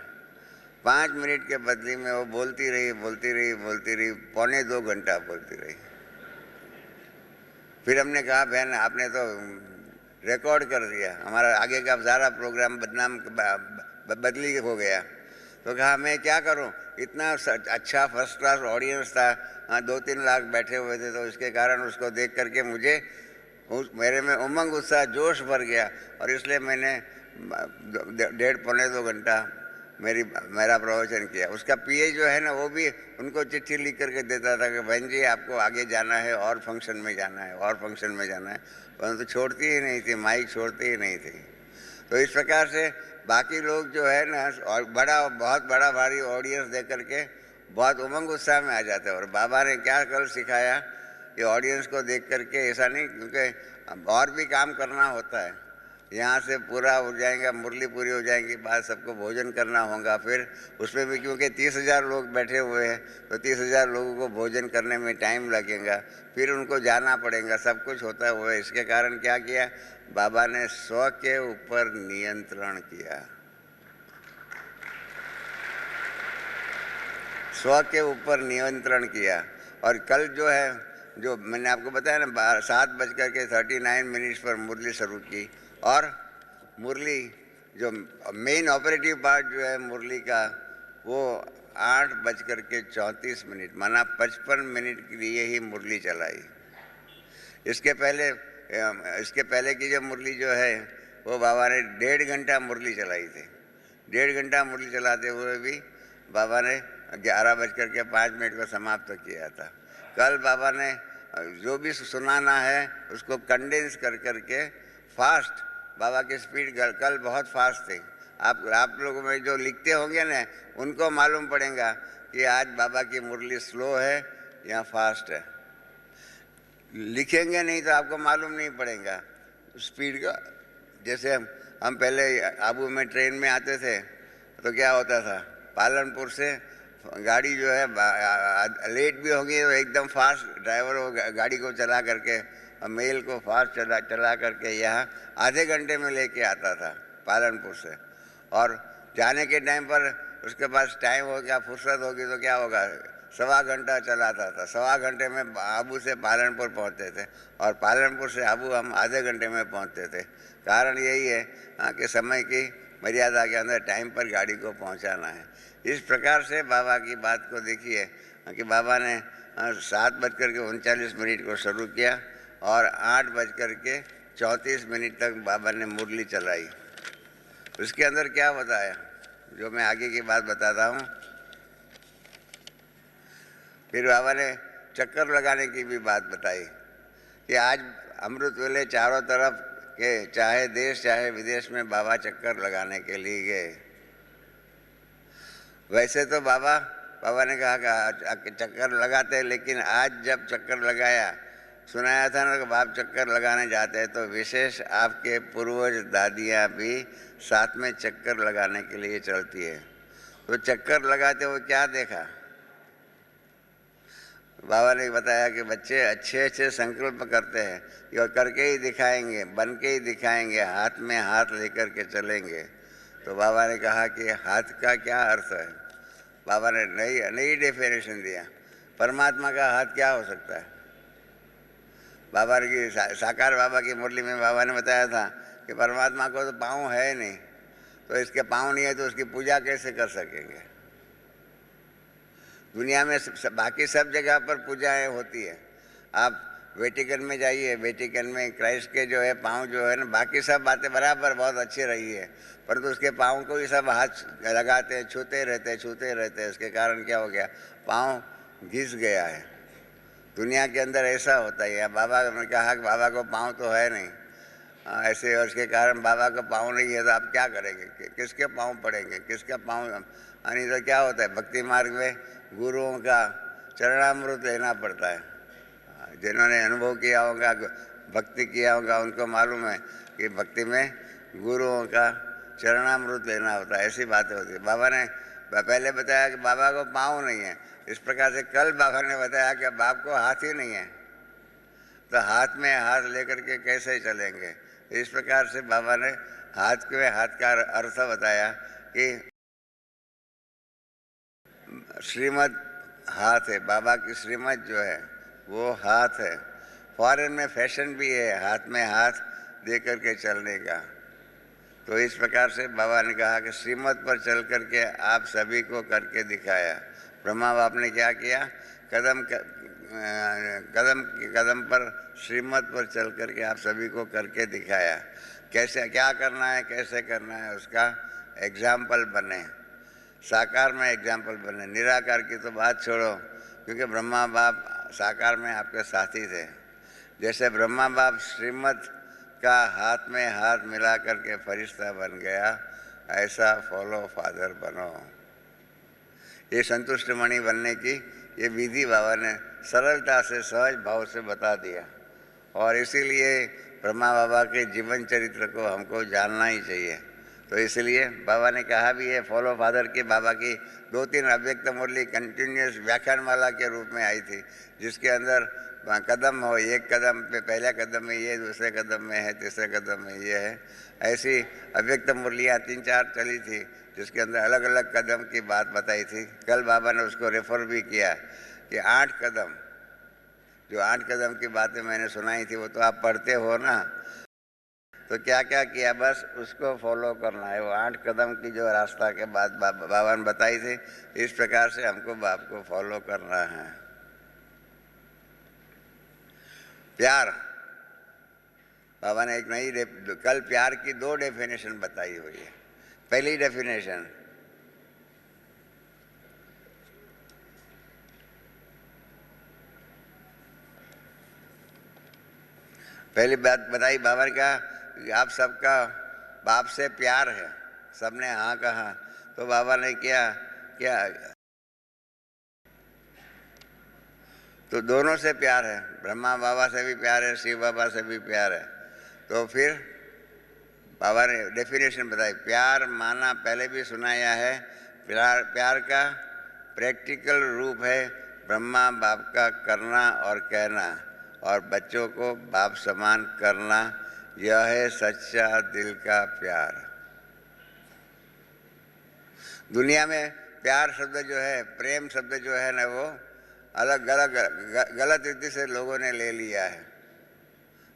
5 मिनट के बदले में वो बोलती रही 2.25 घंटा बोलती रही। फिर हमने कहा बहन आपने तो रिकॉर्ड कर दिया, हमारा आगे का सारा प्रोग्राम बदली हो गया। तो कहा मैं क्या करूं, इतना अच्छा फर्स्ट क्लास ऑडियंस था, 2-3 लाख बैठे हुए थे, तो इसके कारण उसको देख करके मेरे में उमंग उत्साह जोश भर गया, और इसलिए मैंने 1.5-2 घंटा मेरा प्रवचन किया। उसका पीए जो है ना वो भी उनको चिट्ठी लिख करके देता था कि बहन जी आपको आगे जाना है और फंक्शन में जाना है, परंतु छोड़ती ही नहीं थी, माइक छोड़ती ही नहीं थी। तो इस प्रकार से बाकी लोग जो है ना, और बहुत बड़ा भारी ऑडियंस देख करके बहुत उमंग उत्साह में आ जाते हैं। और बाबा ने क्या कल सिखाया कि ऑडियंस को देख करके ऐसा नहीं, क्योंकि और भी काम करना होता है। यहाँ से पूरा हो जाएगा, मुरली पूरी हो जाएगी, बाद सबको भोजन करना होगा। फिर उसमें भी क्योंकि 30,000 लोग बैठे हुए हैं, तो 30,000 लोगों को भोजन करने में टाइम लगेगा, फिर उनको जाना पड़ेगा, सब कुछ होता हुआ। इसके कारण क्या किया बाबा ने, स्व के ऊपर नियंत्रण किया। स्व के ऊपर नियंत्रण किया। और कल जो है, जो मैंने आपको बताया ना, 7:39 पर मुरली शुरू की, और मुरली जो मेन ऑपरेटिव पार्ट जो है मुरली का, वो 8:34 माना 55 मिनट के लिए ही मुरली चलाई। इसके पहले की जो मुरली जो है वो बाबा ने 1.5 घंटा मुरली चलाई थी। 1.5 घंटा मुरली चलाते हुए भी बाबा ने 11:05 को समाप्त किया था। कल बाबा ने जो भी सुनाना है उसको कंडेंस कर करके फास्ट, बाबा की स्पीड कल बहुत फास्ट थी। आप लोगों में जो लिखते होंगे ना, उनको मालूम पड़ेगा कि आज बाबा की मुरली स्लो है या फास्ट है। लिखेंगे नहीं तो आपको मालूम नहीं पड़ेगा स्पीड का। जैसे हम पहले आबू में ट्रेन में आते थे तो क्या होता था, पालनपुर से गाड़ी जो है लेट भी होगी तो एकदम फास्ट ड्राइवर वो गाड़ी को चला करके, मेल को फास्ट चला करके यहाँ आधे घंटे में लेके आता था पालनपुर से। और जाने के टाइम पर उसके पास टाइम हो गया, फुर्सत होगी तो क्या होगा, 1.25 घंटा चलाता था। 1.25 घंटे में आबू से पालनपुर पहुँचते थे, और पालनपुर से आबू हम आधे घंटे में पहुँचते थे। कारण यही है कि समय की मर्यादा के अंदर टाइम पर गाड़ी को पहुँचाना है। इस प्रकार से बाबा की बात को देखिए कि बाबा ने 7:39 को शुरू किया, और 8:34 तक बाबा ने मुरली चलाई। उसके अंदर क्या बताया, जो मैं आगे की बात बताता हूँ। फिर बाबा ने चक्कर लगाने की भी बात बताई कि आज अमृत वेले चारों तरफ के, चाहे देश चाहे विदेश में, बाबा चक्कर लगाने के लिए गए। वैसे तो बाबा ने कहा कि चक्कर लगाते, लेकिन आज जब चक्कर लगाया, सुनाया था ना कि बाप चक्कर लगाने जाते हैं, तो विशेष आपके पूर्वज दादियाँ भी साथ में चक्कर लगाने के लिए चलती है। तो चक्कर लगाते हुए क्या देखा, बाबा ने बताया कि बच्चे अच्छे अच्छे संकल्प करते हैं और करके ही दिखाएंगे, बन के ही दिखाएंगे, हाथ में हाथ लेकर के चलेंगे। तो बाबा ने कहा कि हाथ का क्या अर्थ है। बाबा ने नई डेफिनेशन दिया, परमात्मा का हाथ क्या हो सकता है। बाबा की साकार बाबा की मुरली में बाबा ने बताया था कि परमात्मा को तो पाँव है नहीं, तो इसके पाँव नहीं है तो उसकी पूजा कैसे कर सकेंगे। दुनिया में बाकी सब जगह पर पूजाएं होती है। आप वेटिकन में जाइए, वेटिकन में क्राइस्ट के जो है पाँव जो है ना, बाकी सब बातें बराबर बहुत अच्छी रही है, परंतु उसके पाँव को ही सब हाथ लगाते हैं, छूते रहते हैं। उसके कारण क्या हो गया, पाँव घिस गया है। दुनिया के अंदर ऐसा होता है। बाबा ने कहा कि बाबा को पाँव तो है नहीं, ऐसे, और उसके कारण बाबा का पाँव नहीं है तो आप क्या करेंगे, किसके पाँव पड़ेंगे, किसका पाँव। नहीं तो क्या होता है, भक्ति मार्ग में गुरुओं का चरणामृत लेना पड़ता है। जिन्होंने अनुभव किया होगा, भक्ति किया होगा, उनको मालूम है कि भक्ति में गुरुओं का चरणामृत लेना होता है। ऐसी बातें होती है। बाबा ने पहले बताया कि बाबा को पाँव नहीं है, इस प्रकार से कल बाबा ने बताया कि बाप को हाथ ही नहीं है, तो हाथ में हाथ लेकर के कैसे चलेंगे। इस प्रकार से बाबा ने हाथ का अर्थ बताया कि श्रीमत हाथ है, बाबा की श्रीमत जो है वो हाथ है। फॉरेन में फैशन भी है हाथ में हाथ दे करके चलने का। तो इस प्रकार से बाबा ने कहा कि श्रीमत पर चल करके आप सभी को करके दिखाया। ब्रह्मा बाप ने क्या किया, कदम पर श्रीमत पर चल करके आप सभी को करके दिखाया। कैसे क्या करना है, कैसे करना है, उसका एग्जाम्पल बने, साकार में एग्जाम्पल बने। निराकार की तो बात छोड़ो, क्योंकि ब्रह्मा बाप साकार में आपके साथी थे। जैसे ब्रह्मा बाप श्रीमत का हाथ में हाथ मिला करके फरिश्ता बन गया, ऐसा फॉलो फादर बनो। ये संतुष्ट मणि बनने की ये विधि बाबा ने सरलता से, सहज भाव से बता दिया। और इसीलिए ब्रह्मा बाबा के जीवन चरित्र को हमको जानना ही चाहिए। तो इसलिए बाबा ने कहा भी है, फॉलो फादर की बाबा की 2-3 अव्यक्त मुरली कंटिन्यूस व्याख्यानमाला के रूप में आई थी, जिसके अंदर कदम हो, एक कदम पे, पहले कदम में ये, दूसरे कदम में है, तीसरे कदम में ये है। ऐसी अव्यक्त मुरलियाँ 3-4 चली थी, जिसके अंदर अलग अलग कदम की बात बताई थी। कल बाबा ने उसको रेफर भी किया कि 8 कदम, जो 8 कदम की बातें मैंने सुनाई थी वो तो आप पढ़ते हो ना, तो क्या क्या किया, बस उसको फॉलो करना है। वो 8 कदम की जो रास्ता के बाद बाबा ने बताई थी, इस प्रकार से हमको बाप को फॉलो करना है। प्यार, बाबा ने एक नई कल प्यार की 2 डेफिनेशन बताई हुई है। पहली डेफिनेशन, पहली बात बताई बाबा ने कहा कि आप सबका बाप से प्यार है। सबने हाँ कहा, तो बाबा ने क्या तो दोनों से प्यार है, ब्रह्मा बाबा से भी प्यार है, शिव बाबा से भी प्यार है। तो फिर बाबा ने डेफिनेशन बताई। प्यार माना पहले भी सुनाया है, प्यार का प्रैक्टिकल रूप है ब्रह्मा बाप का करना और कहना, और बच्चों को बाप समान करना। यह है सच्चा दिल का प्यार। दुनिया में प्यार शब्द जो है, प्रेम शब्द जो है ना, वो अलग अलग गलत रीति से लोगों ने ले लिया है।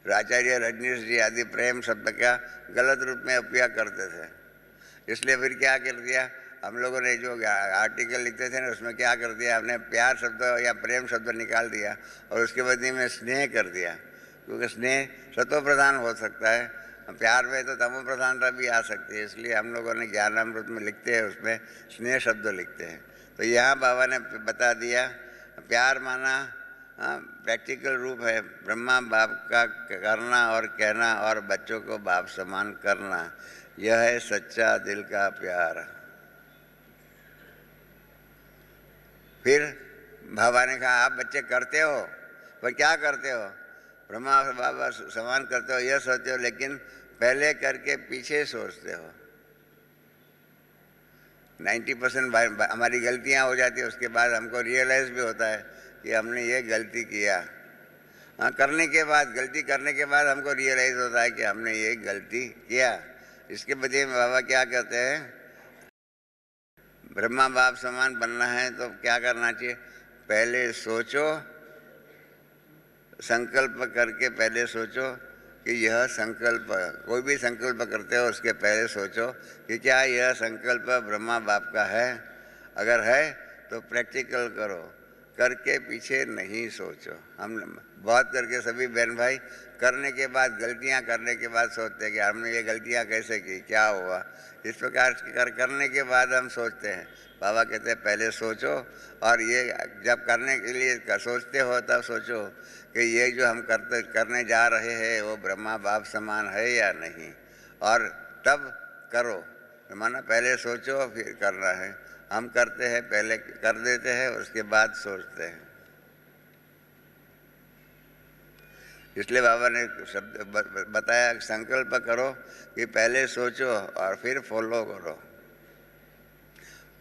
आचार्य रजनीश जी आदि प्रेम शब्द का गलत रूप में उपयोग करते थे। इसलिए फिर क्या कर दिया, हम लोगों ने जो आर्टिकल लिखते थे ना, उसमें क्या कर दिया, हमने प्यार शब्द या प्रेम शब्द निकाल दिया और उसके बदले में स्नेह कर दिया। क्योंकि स्नेह सतो प्रधान हो सकता है, प्यार में तो तमो प्रधानता भी आ सकती है। इसलिए हम लोगों ने ज्ञानामृत में लिखते हैं, उसमें स्नेह शब्द लिखते हैं। तो यहाँ बाबा ने बता दिया, प्यार माना प्रैक्टिकल रूप है ब्रह्मा बाप का करना और कहना और बच्चों को बाप समान करना, यह है सच्चा दिल का प्यार। फिर बाबा ने कहा, आप बच्चे करते हो, पर क्या करते हो? ब्रह्मा और बाबा समान करते हो यह सोचते हो, लेकिन पहले करके पीछे सोचते हो। 90% हमारी गलतियां हो जाती है, उसके बाद हमको रियलाइज भी होता है कि हमने ये गलती किया। हाँ, करने के बाद, गलती करने के बाद हमको रियलाइज होता है कि हमने ये गलती किया। इसके बदले में बाबा क्या कहते हैं, ब्रह्मा बाप समान बनना है तो क्या करना चाहिए? पहले सोचो, संकल्प करके पहले सोचो कि यह संकल्प, कोई भी संकल्प करते हो उसके पहले सोचो कि क्या यह संकल्प ब्रह्मा बाप का है। अगर है तो प्रैक्टिकल करो, करके पीछे नहीं सोचो। हम बहुत करके सभी बहन भाई करने के बाद, गलतियां करने के बाद सोचते हैं कि हमने ये गलतियां कैसे की, क्या हुआ। इस प्रकार करने के बाद हम सोचते हैं। बाबा कहते हैं पहले सोचो, और ये जब करने के लिए सोचते हो तब सोचो कि ये जो हम करने जा रहे हैं वो ब्रह्मा बाप समान है या नहीं, और तब करो। माना पहले सोचो फिर करना है। हम करते हैं, पहले कर देते हैं, उसके बाद सोचते हैं। इसलिए बाबा ने शब्द बताया, संकल्प करो कि पहले सोचो और फिर फॉलो करो।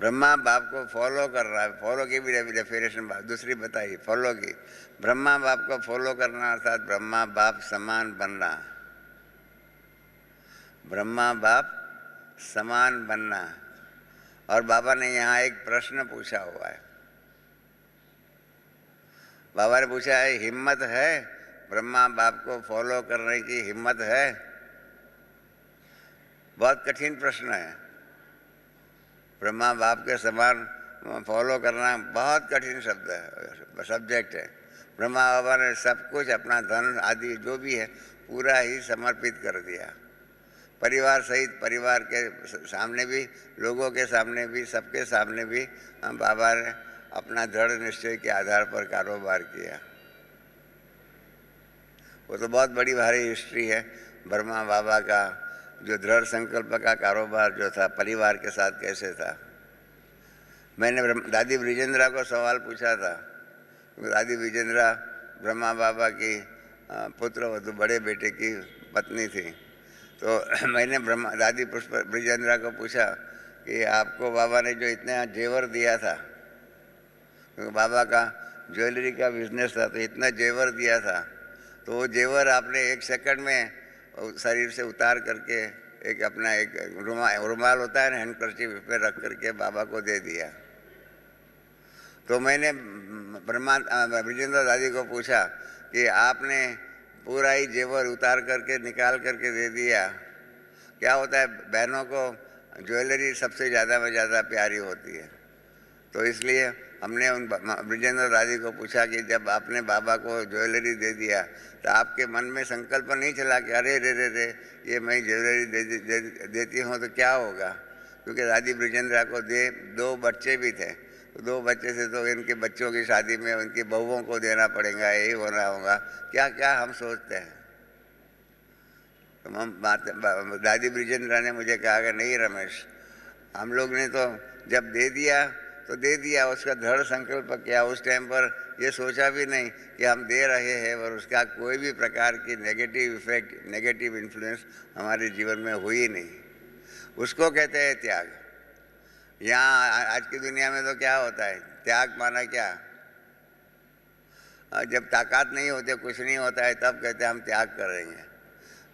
ब्रह्मा बाप को फॉलो कर रहा है, फॉलो की भी डेफिनेशन दूसरी बताई, फॉलो की। ब्रह्मा बाप को फॉलो करना अर्थात ब्रह्मा बाप समान बनना। ब्रह्मा बाप समान बनना। और बाबा ने यहाँ एक प्रश्न पूछा हुआ है। बाबा ने पूछा है, हिम्मत है ब्रह्मा बाप को फॉलो करने की? हिम्मत है? बहुत कठिन प्रश्न है। ब्रह्मा बाप के समान फॉलो करना बहुत कठिन शब्द है, सब्जेक्ट है। ब्रह्मा बाबा ने सब कुछ, अपना धन आदि जो भी है पूरा ही समर्पित कर दिया। परिवार सहित, परिवार के सामने भी, लोगों के सामने भी, सबके सामने भी बाबा ने अपना दृढ़ निश्चय के आधार पर कारोबार किया। वो तो बहुत बड़ी भारी हिस्ट्री है ब्रह्मा बाबा का, जो दृढ़ संकल्प का कारोबार जो था परिवार के साथ कैसे था। मैंने दादी ब्रिजेंद्रा को सवाल पूछा था। दादी ब्रिजेंद्रा ब्रह्मा बाबा की पुत्र वधु बड़े बेटे की पत्नी थी। तो मैंने दादी ब्रिजेंद्रा को पूछा कि आपको बाबा ने जो इतना जेवर दिया था, क्योंकि बाबा का ज्वेलरी का बिजनेस था, तो इतना जेवर दिया था, तो वो जेवर आपने एक सेकंड में शरीर से उतार करके एक अपना एक रुमाल होता है ना, हैंडकरचीफ पे रख करके बाबा को दे दिया। तो मैंने ब्रिजेंद्र दादी को पूछा कि आपने पूरा ही जेवर उतार करके निकाल करके दे दिया। क्या होता है, बहनों को ज्वेलरी सबसे ज़्यादा में ज़्यादा प्यारी होती है। तो इसलिए हमने उन ब्रिजेंद्र दादी को पूछा कि जब आपने बाबा को ज्वेलरी दे दिया तो आपके मन में संकल्प नहीं चला कि अरे रे रे रे ये मैं ज्वेलरी देती हूँ तो क्या होगा? क्योंकि दादी ब्रिजेंद्रा को दो बच्चे भी थे, तो दो बच्चे से तो इनके बच्चों की शादी में उनकी बहुओं को देना पड़ेगा, यही होना होगा, क्या क्या हम सोचते हैं। तो दादी ब्रिजेंद्रा ने मुझे कहा कि नहीं रमेश, हम लोग ने तो जब दे दिया तो दे दिया, उसका दृढ़ संकल्प किया। उस टाइम पर ये सोचा भी नहीं कि हम दे रहे हैं और उसका कोई भी प्रकार की नेगेटिव इफेक्ट, नेगेटिव इन्फ्लुएंस हमारे जीवन में हुई नहीं। उसको कहते हैं त्याग। यहाँ आज की दुनिया में तो क्या होता है, त्याग माना क्या, जब ताकत नहीं होती, कुछ नहीं होता है, तब कहते हैं हम त्याग करेंगे।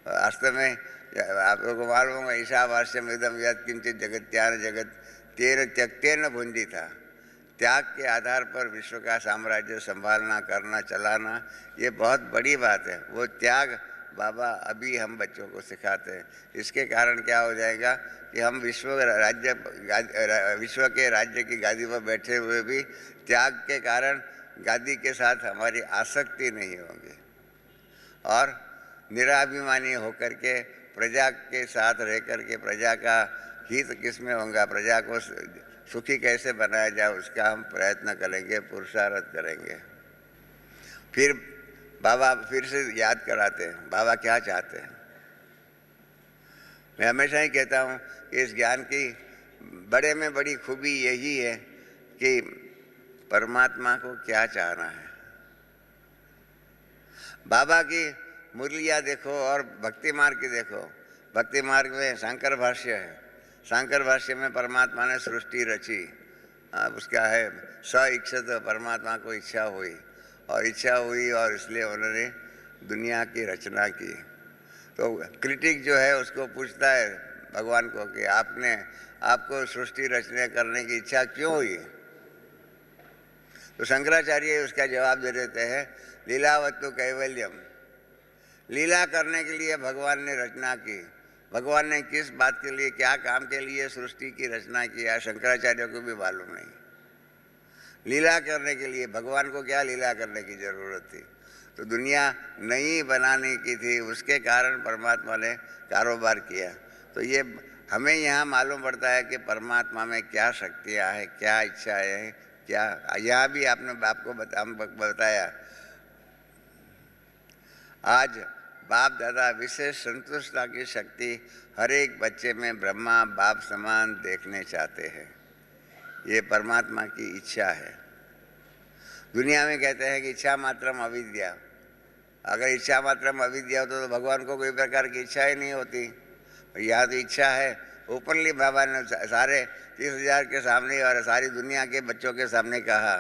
वास्तव में आप लोगों को मालूम होगा, ईशावास्यम इदं यत् किंचित जगत्यान जगत तेन त्यक्तेन भुंजी था। त्याग के आधार पर विश्व का साम्राज्य संभालना, करना, चलाना, ये बहुत बड़ी बात है। वो त्याग बाबा अभी हम बच्चों को सिखाते हैं। इसके कारण क्या हो जाएगा कि हम विश्व के राज्य की गादी पर बैठे हुए भी त्याग के कारण गादी के साथ हमारी आसक्ति नहीं होगी। और निराभिमानी होकर के प्रजा के साथ रह कर के प्रजा का हित किस में होगा, प्रजा को सुखी कैसे बनाया जाए, उसका हम प्रयत्न करेंगे, पुरुषार्थ करेंगे। फिर बाबा फिर से याद कराते हैं बाबा क्या चाहते हैं। मैं हमेशा ही कहता हूँ कि इस ज्ञान की बड़े में बड़ी खूबी यही है कि परमात्मा को क्या चाहना है। बाबा की मुरलियाँ देखो और भक्ति मार्ग की देखो। भक्ति मार्ग में शंकर भाष्य है, शंकर भाष्य में परमात्मा ने सृष्टि रची, उसका है स इच्छत, परमात्मा को इच्छा हुई और इसलिए उन्होंने दुनिया की रचना की। तो क्रिटिक जो है उसको पूछता है भगवान को कि आपको सृष्टि रचना करने की इच्छा क्यों हुई। तो शंकराचार्य उसका जवाब दे देते हैं, लीलावत्तु कैवल्यम, लीला करने के लिए भगवान ने रचना की। भगवान ने किस बात के लिए, क्या काम के लिए सृष्टि की रचना किया, शंकराचार्य को भी मालूम नहीं। लीला करने के लिए, भगवान को क्या लीला करने की जरूरत थी, तो दुनिया नहीं बनाने की थी, उसके कारण परमात्मा ने कारोबार किया। तो ये हमें यहाँ मालूम पड़ता है कि परमात्मा में क्या शक्तियाँ हैं, क्या इच्छाएँ हैं, क्या। यहाँ भी आपने आपको बताया, आज बाप दादा विशेष संतुष्टता की शक्ति हर एक बच्चे में ब्रह्मा बाप समान देखने चाहते हैं। ये परमात्मा की इच्छा है। दुनिया में कहते हैं कि इच्छा मात्रम अविद्या। अगर इच्छा मात्रम अविद्या हो तो भगवान को कोई प्रकार की इच्छा ही नहीं होती। यहाँ तो इच्छा है। ओपनली बाबा ने सारे 30,000 के सामने और सारी दुनिया के बच्चों के सामने कहा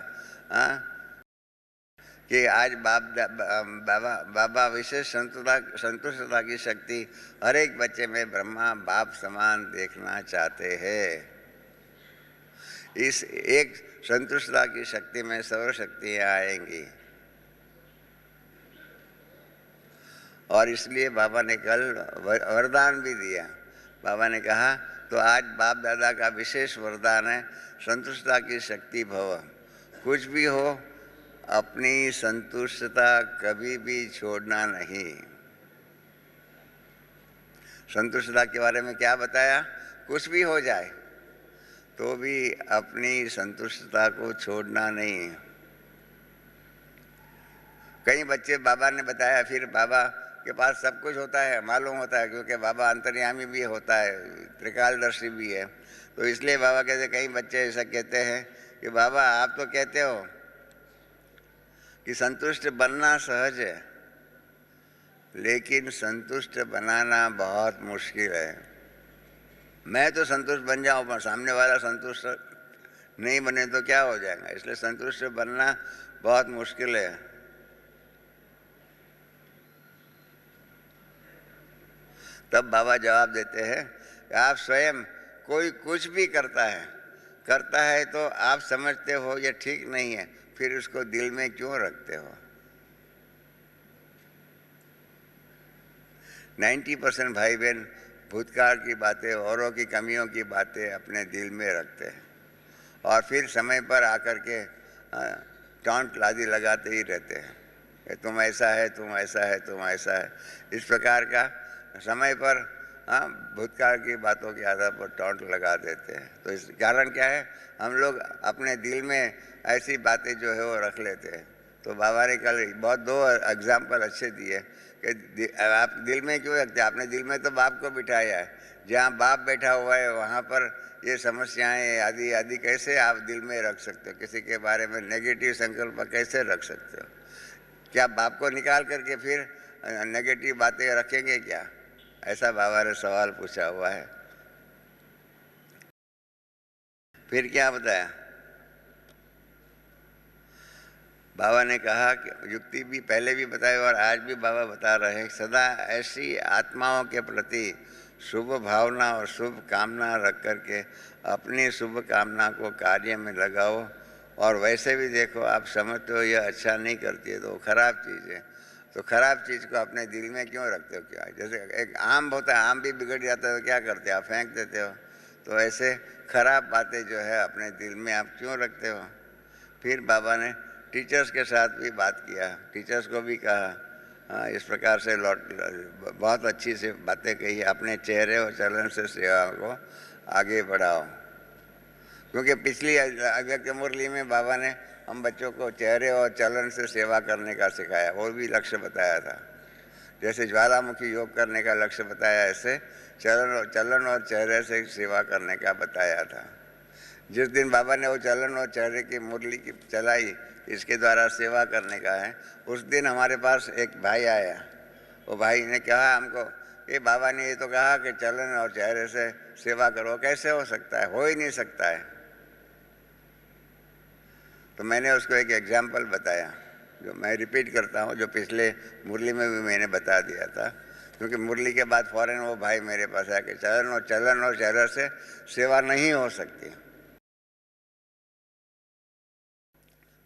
कि आज बाबा विशेष संतुष्टता की शक्ति हर एक बच्चे में ब्रह्मा बाप समान देखना चाहते हैं। इस एक संतुष्टता की शक्ति में सर्व शक्तियाँ आएंगी। और इसलिए बाबा ने कल वरदान भी दिया। बाबा ने कहा तो आज बाप दादा का विशेष वरदान है, संतुष्टता की शक्ति भव। कुछ भी हो, अपनी संतुष्टता कभी भी छोड़ना नहीं। संतुष्टता के बारे में क्या बताया, कुछ भी हो जाए तो भी अपनी संतुष्टता को छोड़ना नहीं। कई बच्चे बाबा ने बताया, फिर बाबा के पास सब कुछ होता है, मालूम होता है, क्योंकि बाबा अंतर्यामी भी होता है, त्रिकालदर्शी भी है। तो इसलिए बाबा कहते, कई बच्चे ऐसा कहते हैं कि बाबा आप तो कहते हो कि संतुष्ट बनना सहज है, लेकिन संतुष्ट बनाना बहुत मुश्किल है। मैं तो संतुष्ट बन जाऊं पर सामने वाला संतुष्ट नहीं बने तो क्या हो जाएगा। इसलिए संतुष्ट बनना बहुत मुश्किल है। तब बाबा जवाब देते हैं कि आप स्वयं कोई कुछ भी करता है तो आप समझते हो ये ठीक नहीं है, फिर उसको दिल में क्यों रखते हो। 90% भाई बहन भूतकाल की बातें, औरों की कमियों की बातें अपने दिल में रखते हैं और फिर समय पर आकर के टॉन्ट लादी लगाते ही रहते हैं कि तुम ऐसा है, तुम ऐसा है, तुम ऐसा है। इस प्रकार का समय पर भूतकाल की बातों के आधार पर टॉन्ट लगा देते हैं। तो इस कारण क्या है, हम लोग अपने दिल में ऐसी बातें जो है वो रख लेते हैं। तो बाबा ने कल बहुत 2 एग्जाम्पल अच्छे दिए कि आप दिल में क्यों रखते हैं। आपने दिल में तो बाप को बिठाया है, जहाँ बाप बैठा हुआ है वहाँ पर ये समस्याएं आदि कैसे आप दिल में रख सकते हो। किसी के बारे में नेगेटिव संकल्प कैसे रख सकते हो। क्या बाप को निकाल करके फिर नेगेटिव बातें रखेंगे क्या, ऐसा बाबा ने सवाल पूछा हुआ है। फिर क्या बताया बाबा ने, कहा कि युक्ति भी पहले भी बताई और आज भी बाबा बता रहे हैं, सदा ऐसी आत्माओं के प्रति शुभ भावना और शुभ कामना रख करके अपनी शुभ कामना को कार्य में लगाओ। और वैसे भी देखो, आप समझते हो यह अच्छा नहीं करती है तो खराब चीज़ है, तो खराब चीज़ को अपने दिल में क्यों रखते हो। क्या जैसे एक आम होता है, आम भी बिगड़ जाता है तो क्या करते हो, आप फेंक देते हो। तो ऐसे खराब बातें जो है अपने दिल में आप क्यों रखते हो। फिर बाबा ने टीचर्स के साथ भी बात किया, टीचर्स को भी कहा हाँ, इस प्रकार से बहुत अच्छी सी बातें कही। अपने चेहरे और चलन से सेवा को आगे बढ़ाओ। क्योंकि पिछली अव्यक्त मुरली में बाबा ने हम बच्चों को चेहरे और चलन से सेवा करने का सिखाया, वो भी लक्ष्य बताया था। जैसे ज्वालामुखी योग करने का लक्ष्य बताया, ऐसे चलन और चेहरे से सेवा करने का बताया था। जिस दिन बाबा ने वो चलन और चेहरे की मुरली की चलाई, इसके द्वारा सेवा करने का है, उस दिन हमारे पास एक भाई आया। वो भाई ने कहा हमको, ये बाबा ने ये तो कहा कि चलन और चेहरे से सेवा करो, कैसे हो सकता है? हो ही नहीं सकता है। तो मैंने उसको एक एग्जाम्पल बताया, जो मैं रिपीट करता हूँ, जो पिछले मुरली में भी मैंने बता दिया था। क्योंकि मुरली के बाद फौरन वो भाई मेरे पास आया कि चलन और चेहरे से सेवा नहीं हो सकती।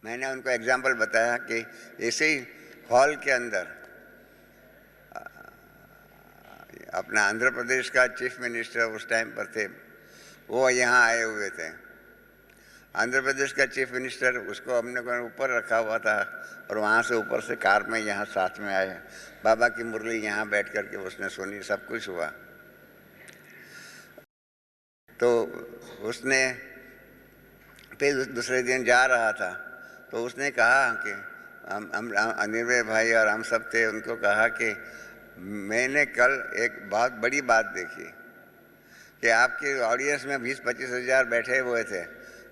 मैंने उनको एग्जाम्पल बताया कि इसी हॉल के अंदर अपना आंध्र प्रदेश का चीफ मिनिस्टर उस टाइम पर थे, वो यहाँ आए हुए थे। आंध्र प्रदेश का चीफ मिनिस्टर, उसको हमने ऊपर रखा हुआ था और वहाँ से ऊपर से कार में यहाँ साथ में आए। बाबा की मुरली यहाँ बैठ करके उसने सुनी, सब कुछ हुआ। तो उसने फिर दूसरे दिन जा रहा था, तो उसने कहा कि हम अनिर्वय भाई और हम सब थे, उनको कहा कि मैंने कल एक बहुत बड़ी बात देखी कि आपके ऑडियंस में 20-25 हज़ार बैठे हुए थे,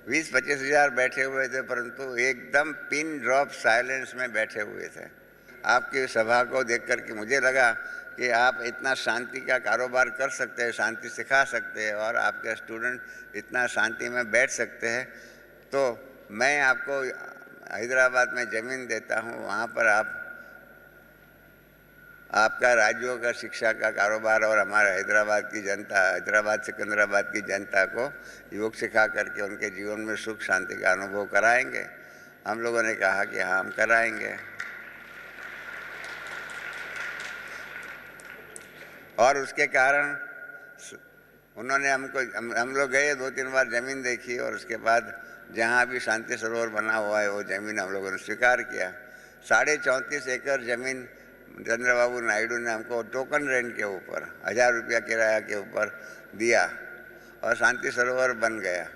20-25 हज़ार बैठे हुए थे, परंतु एकदम पिन ड्रॉप साइलेंस में बैठे हुए थे। आपकी सभा को देख कर के मुझे लगा कि आप इतना शांति का कारोबार कर सकते हैं, शांति सिखा सकते हैं और आपके स्टूडेंट इतना शांति में बैठ सकते हैं। तो मैं आपको हैदराबाद में ज़मीन देता हूँ, वहाँ पर आपका राज्यों का शिक्षा का कारोबार और हमारा हैदराबाद की जनता, हैदराबाद सिकंदराबाद की जनता को योग सिखा करके उनके जीवन में सुख शांति का अनुभव कराएंगे। हम लोगों ने कहा कि हाँ, हम कराएंगे। और उसके कारण उन्होंने हम लोग गए, 2-3 बार ज़मीन देखी और उसके बाद जहाँ भी शांति सरोवर बना हुआ है वो ज़मीन हम लोगों ने स्वीकार किया। 34.5 एकड़ ज़मीन चंद्रबाबू नायडू ने हमको टोकन रेंट के ऊपर 1000 रुपया किराया के ऊपर दिया और शांति सरोवर बन गया।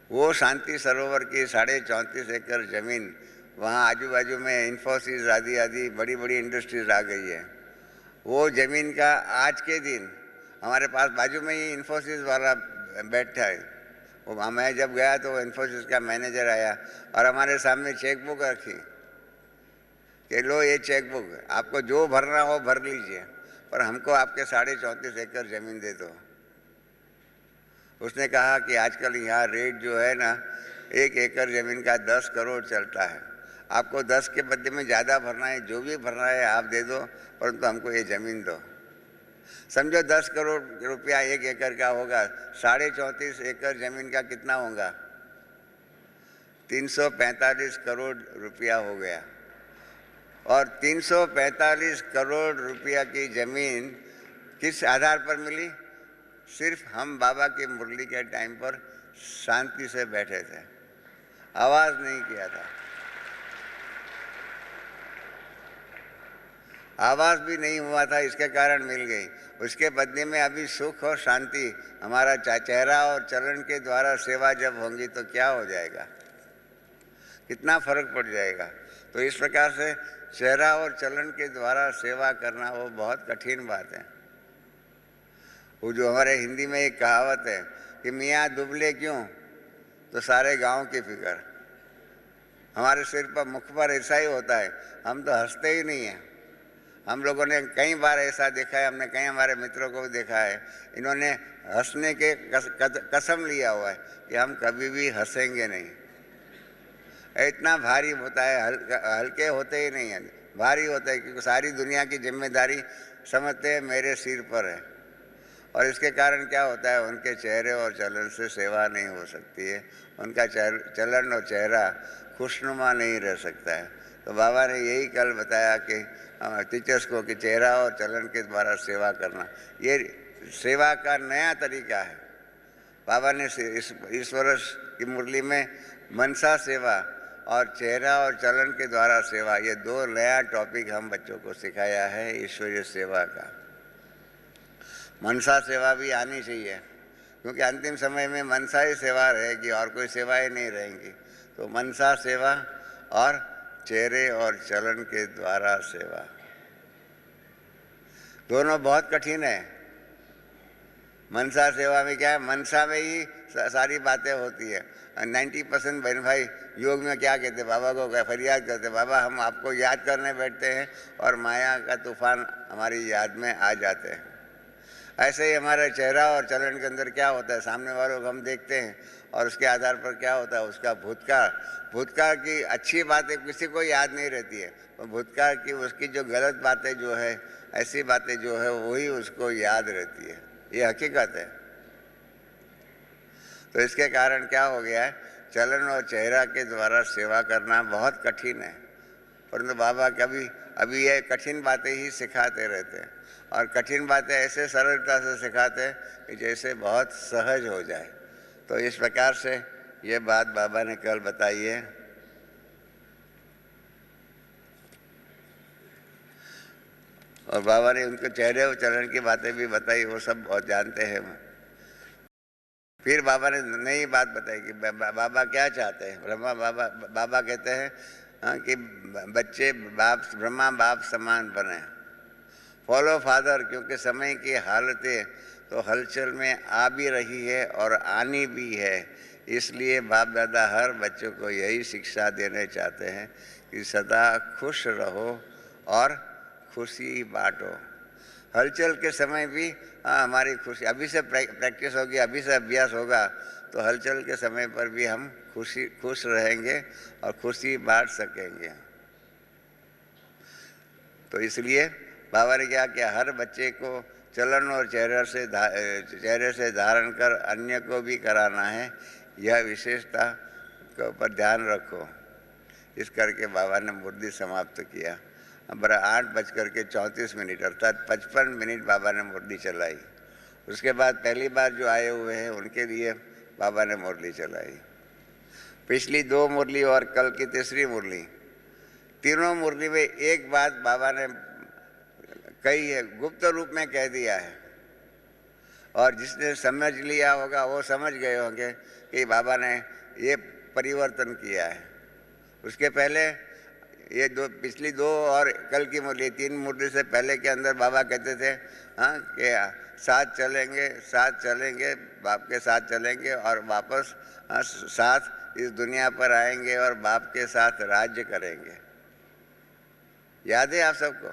वो शांति सरोवर की 34.5 एकड़ ज़मीन, वहाँ आजू बाजू में इन्फोसिस आदि बड़ी बड़ी इंडस्ट्रीज आ गई है। वो ज़मीन का आज के दिन हमारे पास बाजू में ही इन्फोसिस वाला बैठा है। वो मैं जब गया तो इन्फोसिस का मैनेजर आया और हमारे सामने चेक बुक रखी कि लो, ये चेक बुक, आपको जो भरना हो भर लीजिए, पर हमको आपके 34.5 एकड़ ज़मीन दे दो। उसने कहा कि आजकल यहाँ रेट जो है ना, 1 एकड़ ज़मीन का 10 करोड़ चलता है। आपको 10 के बदले में ज़्यादा भरना है, जो भी भरना है आप दे दो, परंतु हमको ये ज़मीन दो। समझो 10 करोड़ रुपया 1 एकड़ का होगा, 34.5 एकड़ ज़मीन का कितना होगा? 345 करोड़ रुपया हो गया। और 345 करोड़ रुपया की ज़मीन किस आधार पर मिली? सिर्फ हम बाबा की मुरली के टाइम पर शांति से बैठे थे, आवाज़ नहीं किया था, आवाज़ भी नहीं हुआ था, इसके कारण मिल गई। उसके बदले में अभी सुख और शांति हमारा चेहरा और चलन के द्वारा सेवा जब होंगी तो क्या हो जाएगा, कितना फर्क पड़ जाएगा। तो इस प्रकार से चेहरा और चलन के द्वारा सेवा करना वो बहुत कठिन बात है। वो जो हमारे हिंदी में एक कहावत है कि मियाँ दुबले क्यों, तो सारे गांव की फिक्र। हमारे सिर पर, मुख पर ऐसा ही होता है, हम तो हंसते ही नहीं हैं। हम लोगों ने कई बार ऐसा देखा है, हमने कई हमारे मित्रों को भी देखा है, इन्होंने हंसने के कसम लिया हुआ है कि हम कभी भी हंसेंगे नहीं। इतना भारी होता है, हल्के होते ही नहीं हैं, भारी होता है, क्योंकि सारी दुनिया की जिम्मेदारी समझते हैं मेरे सिर पर है। और इसके कारण क्या होता है, उनके चेहरे और चलन से सेवा नहीं हो सकती है, उनका चलन और चेहरा खुशनुमा नहीं रह सकता है। तो बाबा ने यही कल बताया कि टीचर्स को कि चेहरा और चलन के द्वारा सेवा करना, ये सेवा का नया तरीका है। बाबा ने इस वर्ष की मुरली में मनसा सेवा और चेहरा और चलन के द्वारा सेवा, ये दो नया टॉपिक हम बच्चों को सिखाया है ईश्वरीय सेवा का। मनसा सेवा भी आनी चाहिए, क्योंकि अंतिम समय में मनसा ही सेवा रहेगी और कोई सेवाएं नहीं रहेंगी। तो मनसा सेवा और चेहरे और चलन के द्वारा सेवा, दोनों बहुत कठिन है। मनसा सेवा में क्या है, मनसा में ही सारी बातें होती है। 90% बहन भाई योग में क्या कहते, बाबा को क्या फरियाद करते, बाबा हम आपको याद करने बैठते हैं और माया का तूफान हमारी याद में आ जाते हैं। ऐसे ही हमारे चेहरा और चलन के अंदर क्या होता है, सामने वालों को हम देखते हैं और उसके आधार पर क्या होता है, उसका भूतकाल की अच्छी बातें किसी को याद नहीं रहती है, और भूतकाल की उसकी जो गलत बातें जो है, ऐसी बातें जो है वही उसको याद रहती है। ये हकीकत है। तो इसके कारण क्या हो गया है, चलन और चेहरा के द्वारा सेवा करना बहुत कठिन है, परंतु बाबा कभी अभी ये कठिन बातें ही सिखाते रहते हैं, और कठिन बातें ऐसे सरलता से सिखाते हैं कि जैसे बहुत सहज हो जाए। तो इस प्रकार से ये बात बाबा ने कल बताई है। और बाबा ने उनको चेहरे और चलन की बातें भी बताई, वो सब बहुत जानते हैं। फिर बाबा ने नई बात बताई कि बाबा क्या चाहते हैं। बाबा कहते हैं कि बच्चे ब्रह्मा बाप समान बने, फॉलो फादर, क्योंकि समय की हालतें तो हलचल में आ भी रही है और आनी भी है। इसलिए बाप दादा हर बच्चों को यही शिक्षा देने चाहते हैं कि सदा खुश रहो और खुशी बांटो। हलचल के समय भी हमारी खुशी, अभी से प्रैक्टिस होगी, अभी से अभ्यास होगा, तो हलचल के समय पर भी हम खुश रहेंगे और खुशी बांट सकेंगे। तो इसलिए बाबा ने क्या किया, हर बच्चे को चलन और चेहरे से धारण कर अन्य को भी कराना है, यह विशेषता के ऊपर ध्यान रखो। इस करके बाबा ने मुरली समाप्त किया। 8:34 अर्थात 55 मिनट बाबा ने मुरली चलाई। उसके बाद पहली बार जो आए हुए हैं उनके लिए बाबा ने मुरली चलाई। पिछली 2 मुरली और कल की तीसरी मुरली, तीनों मुरली में एक बात बाबा ने कही है, गुप्त रूप में कह दिया है, और जिसने समझ लिया होगा वो समझ गए होंगे कि बाबा ने ये परिवर्तन किया है। उसके पहले ये पिछली 2 और कल की मुरली, 3 मुरली से पहले के अंदर बाबा कहते थे कि साथ चलेंगे, बाप के साथ चलेंगे और वापस साथ इस दुनिया पर आएंगे और बाप के साथ राज्य करेंगे। याद है आप सबको,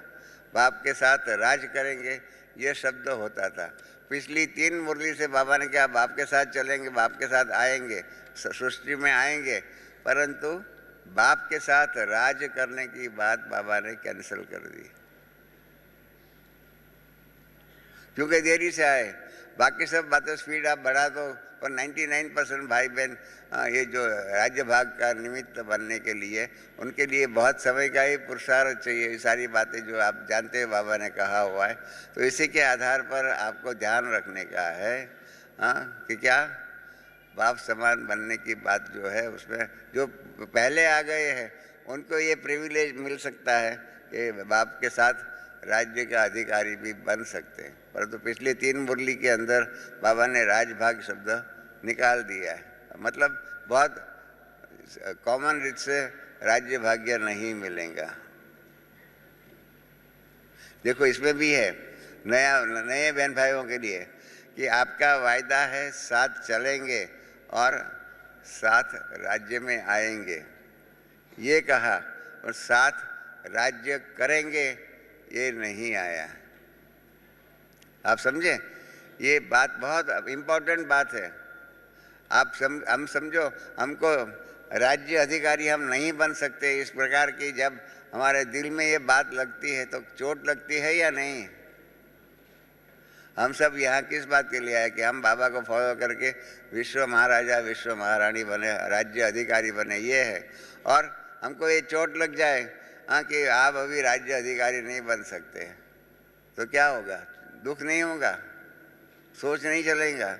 बाप के साथ राज करेंगे, ये शब्द होता था। पिछली 3 मुरली से बाबा ने क्या, बाप के साथ चलेंगे, बाप के साथ आएंगे, सृष्टि में आएंगे, परंतु बाप के साथ राज करने की बात बाबा ने कैंसिल कर दी, क्योंकि देरी से आए। बाकी सब बातें स्पीड आप बढ़ा दो, पर 99% भाई बहन ये जो राज्य भाग का निमित्त बनने के लिए, उनके लिए बहुत समय का ही पुरुषार्थ चाहिए। ये सारी बातें जो आप जानते हैं बाबा ने कहा हुआ है, तो इसी के आधार पर आपको ध्यान रखने का है कि क्या बाप समान बनने की बात जो है, उसमें जो पहले आ गए हैं उनको ये प्रिविलेज मिल सकता है कि बाप के साथ राज्य का अधिकारी भी बन सकते हैं। परंतु पिछले 3 मुरली के अंदर बाबा ने राजभाग शब्द निकाल दिया है, मतलब बहुत कॉमन रीत से राज्य भाग्य नहीं मिलेगा। देखो इसमें भी है नए बहन भाइयों के लिए कि आपका वायदा है साथ चलेंगे और साथ राज्य में आएंगे, ये कहा, और साथ राज्य करेंगे ये नहीं आया। आप समझे, ये बात बहुत इम्पोर्टेंट बात है। हम समझो, हमको राज्य अधिकारी हम नहीं बन सकते इस प्रकार की, जब हमारे दिल में ये बात लगती है तो चोट लगती है या नहीं। हम सब यहाँ किस बात के लिए आए कि हम बाबा को फॉलो करके विश्व महाराजा विश्व महारानी बने, राज्य अधिकारी बने, ये है। और हमको ये चोट लग जाए कि आप अभी राज्य अधिकारी नहीं बन सकते, तो क्या होगा, दुख नहीं होगा, सोच नहीं चलेगा।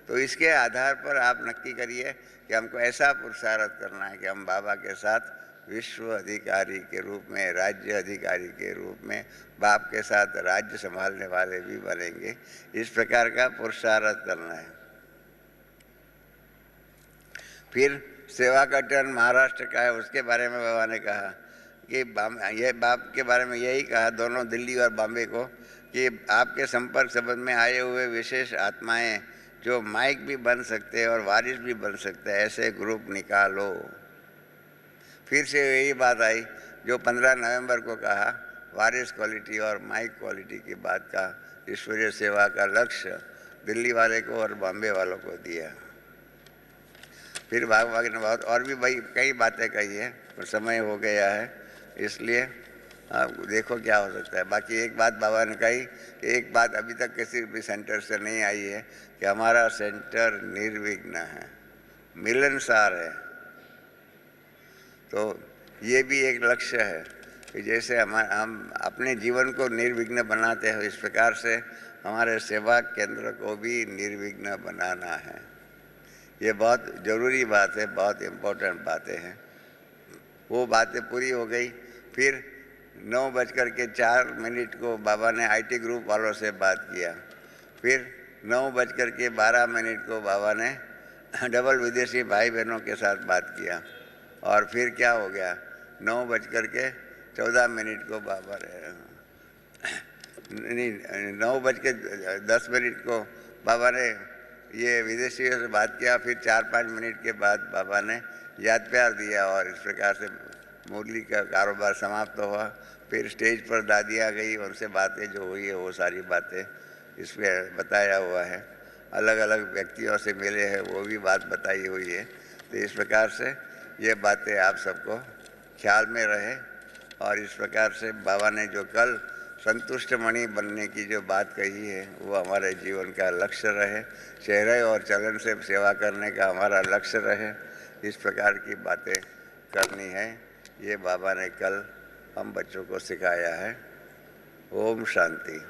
तो इसके आधार पर आप नक्की करिए कि हमको ऐसा पुरुषार्थ करना है कि हम बाबा के साथ विश्व अधिकारी के रूप में, राज्य अधिकारी के रूप में, बाप के साथ राज्य संभालने वाले भी बनेंगे। इस प्रकार का पुरुषार्थ करना है। फिर सेवा का टर्न महाराष्ट्र का है, उसके बारे में बाबा ने कहा कि ये बाप के बारे में यही कहा, दोनों दिल्ली और बॉम्बे को, कि आपके संपर्क संबंध में आए हुए विशेष आत्माएं जो माइक भी बन सकते हैं और वारिस भी बन सकते हैं, ऐसे ग्रुप निकालो। फिर से यही बात आई जो 15 नवंबर को कहा, वारिस क्वालिटी और माइक क्वालिटी की बात का ईश्वरीय सेवा का लक्ष्य दिल्ली वाले को और बॉम्बे वालों को दिया। फिर बाबा ने बहुत और भी भाई कई बातें कही है, पर समय हो गया है, इसलिए आप देखो क्या हो सकता है। बाकी एक बात बाबा ने कही कि एक बात अभी तक किसी भी सेंटर से नहीं आई है कि हमारा सेंटर निर्विघ्न है, मिलनसार है। तो ये भी एक लक्ष्य है कि जैसे हम अपने जीवन को निर्विघ्न बनाते हैं, इस प्रकार से हमारे सेवा केंद्र को भी निर्विघ्न बनाना है। ये बहुत ज़रूरी बात है, बहुत इम्पोर्टेंट बातें हैं। वो बातें पूरी हो गई। फिर 9:04 को बाबा ने आईटी ग्रुप वालों से बात किया। फिर 9:12 को बाबा ने डबल विदेशी भाई बहनों के साथ बात किया। और फिर क्या हो गया, 9:14 को बाबा नहीं 9:10 को बाबा ने ये विदेशियों से बात किया। फिर 4-5 मिनट के बाद बाबा ने याद प्यार दिया और इस प्रकार से मुरली का कारोबार समाप्त हुआ। फिर स्टेज पर दादियाँ गई, उनसे बातें जो हुई है वो सारी बातें इसमें बताया हुआ है। अलग अलग व्यक्तियों से मिले हैं, वो भी बात बताई हुई है। तो इस प्रकार से ये बातें आप सबको ख्याल में रहे। और इस प्रकार से बाबा ने जो कल संतुष्ट मणि बनने की जो बात कही है, वो हमारे जीवन का लक्ष्य रहे। चेहरे और चलन से सेवा करने का हमारा लक्ष्य रहे। इस प्रकार की बातें करनी है, ये बाबा ने कल हम बच्चों को सिखाया है। ओम शांति।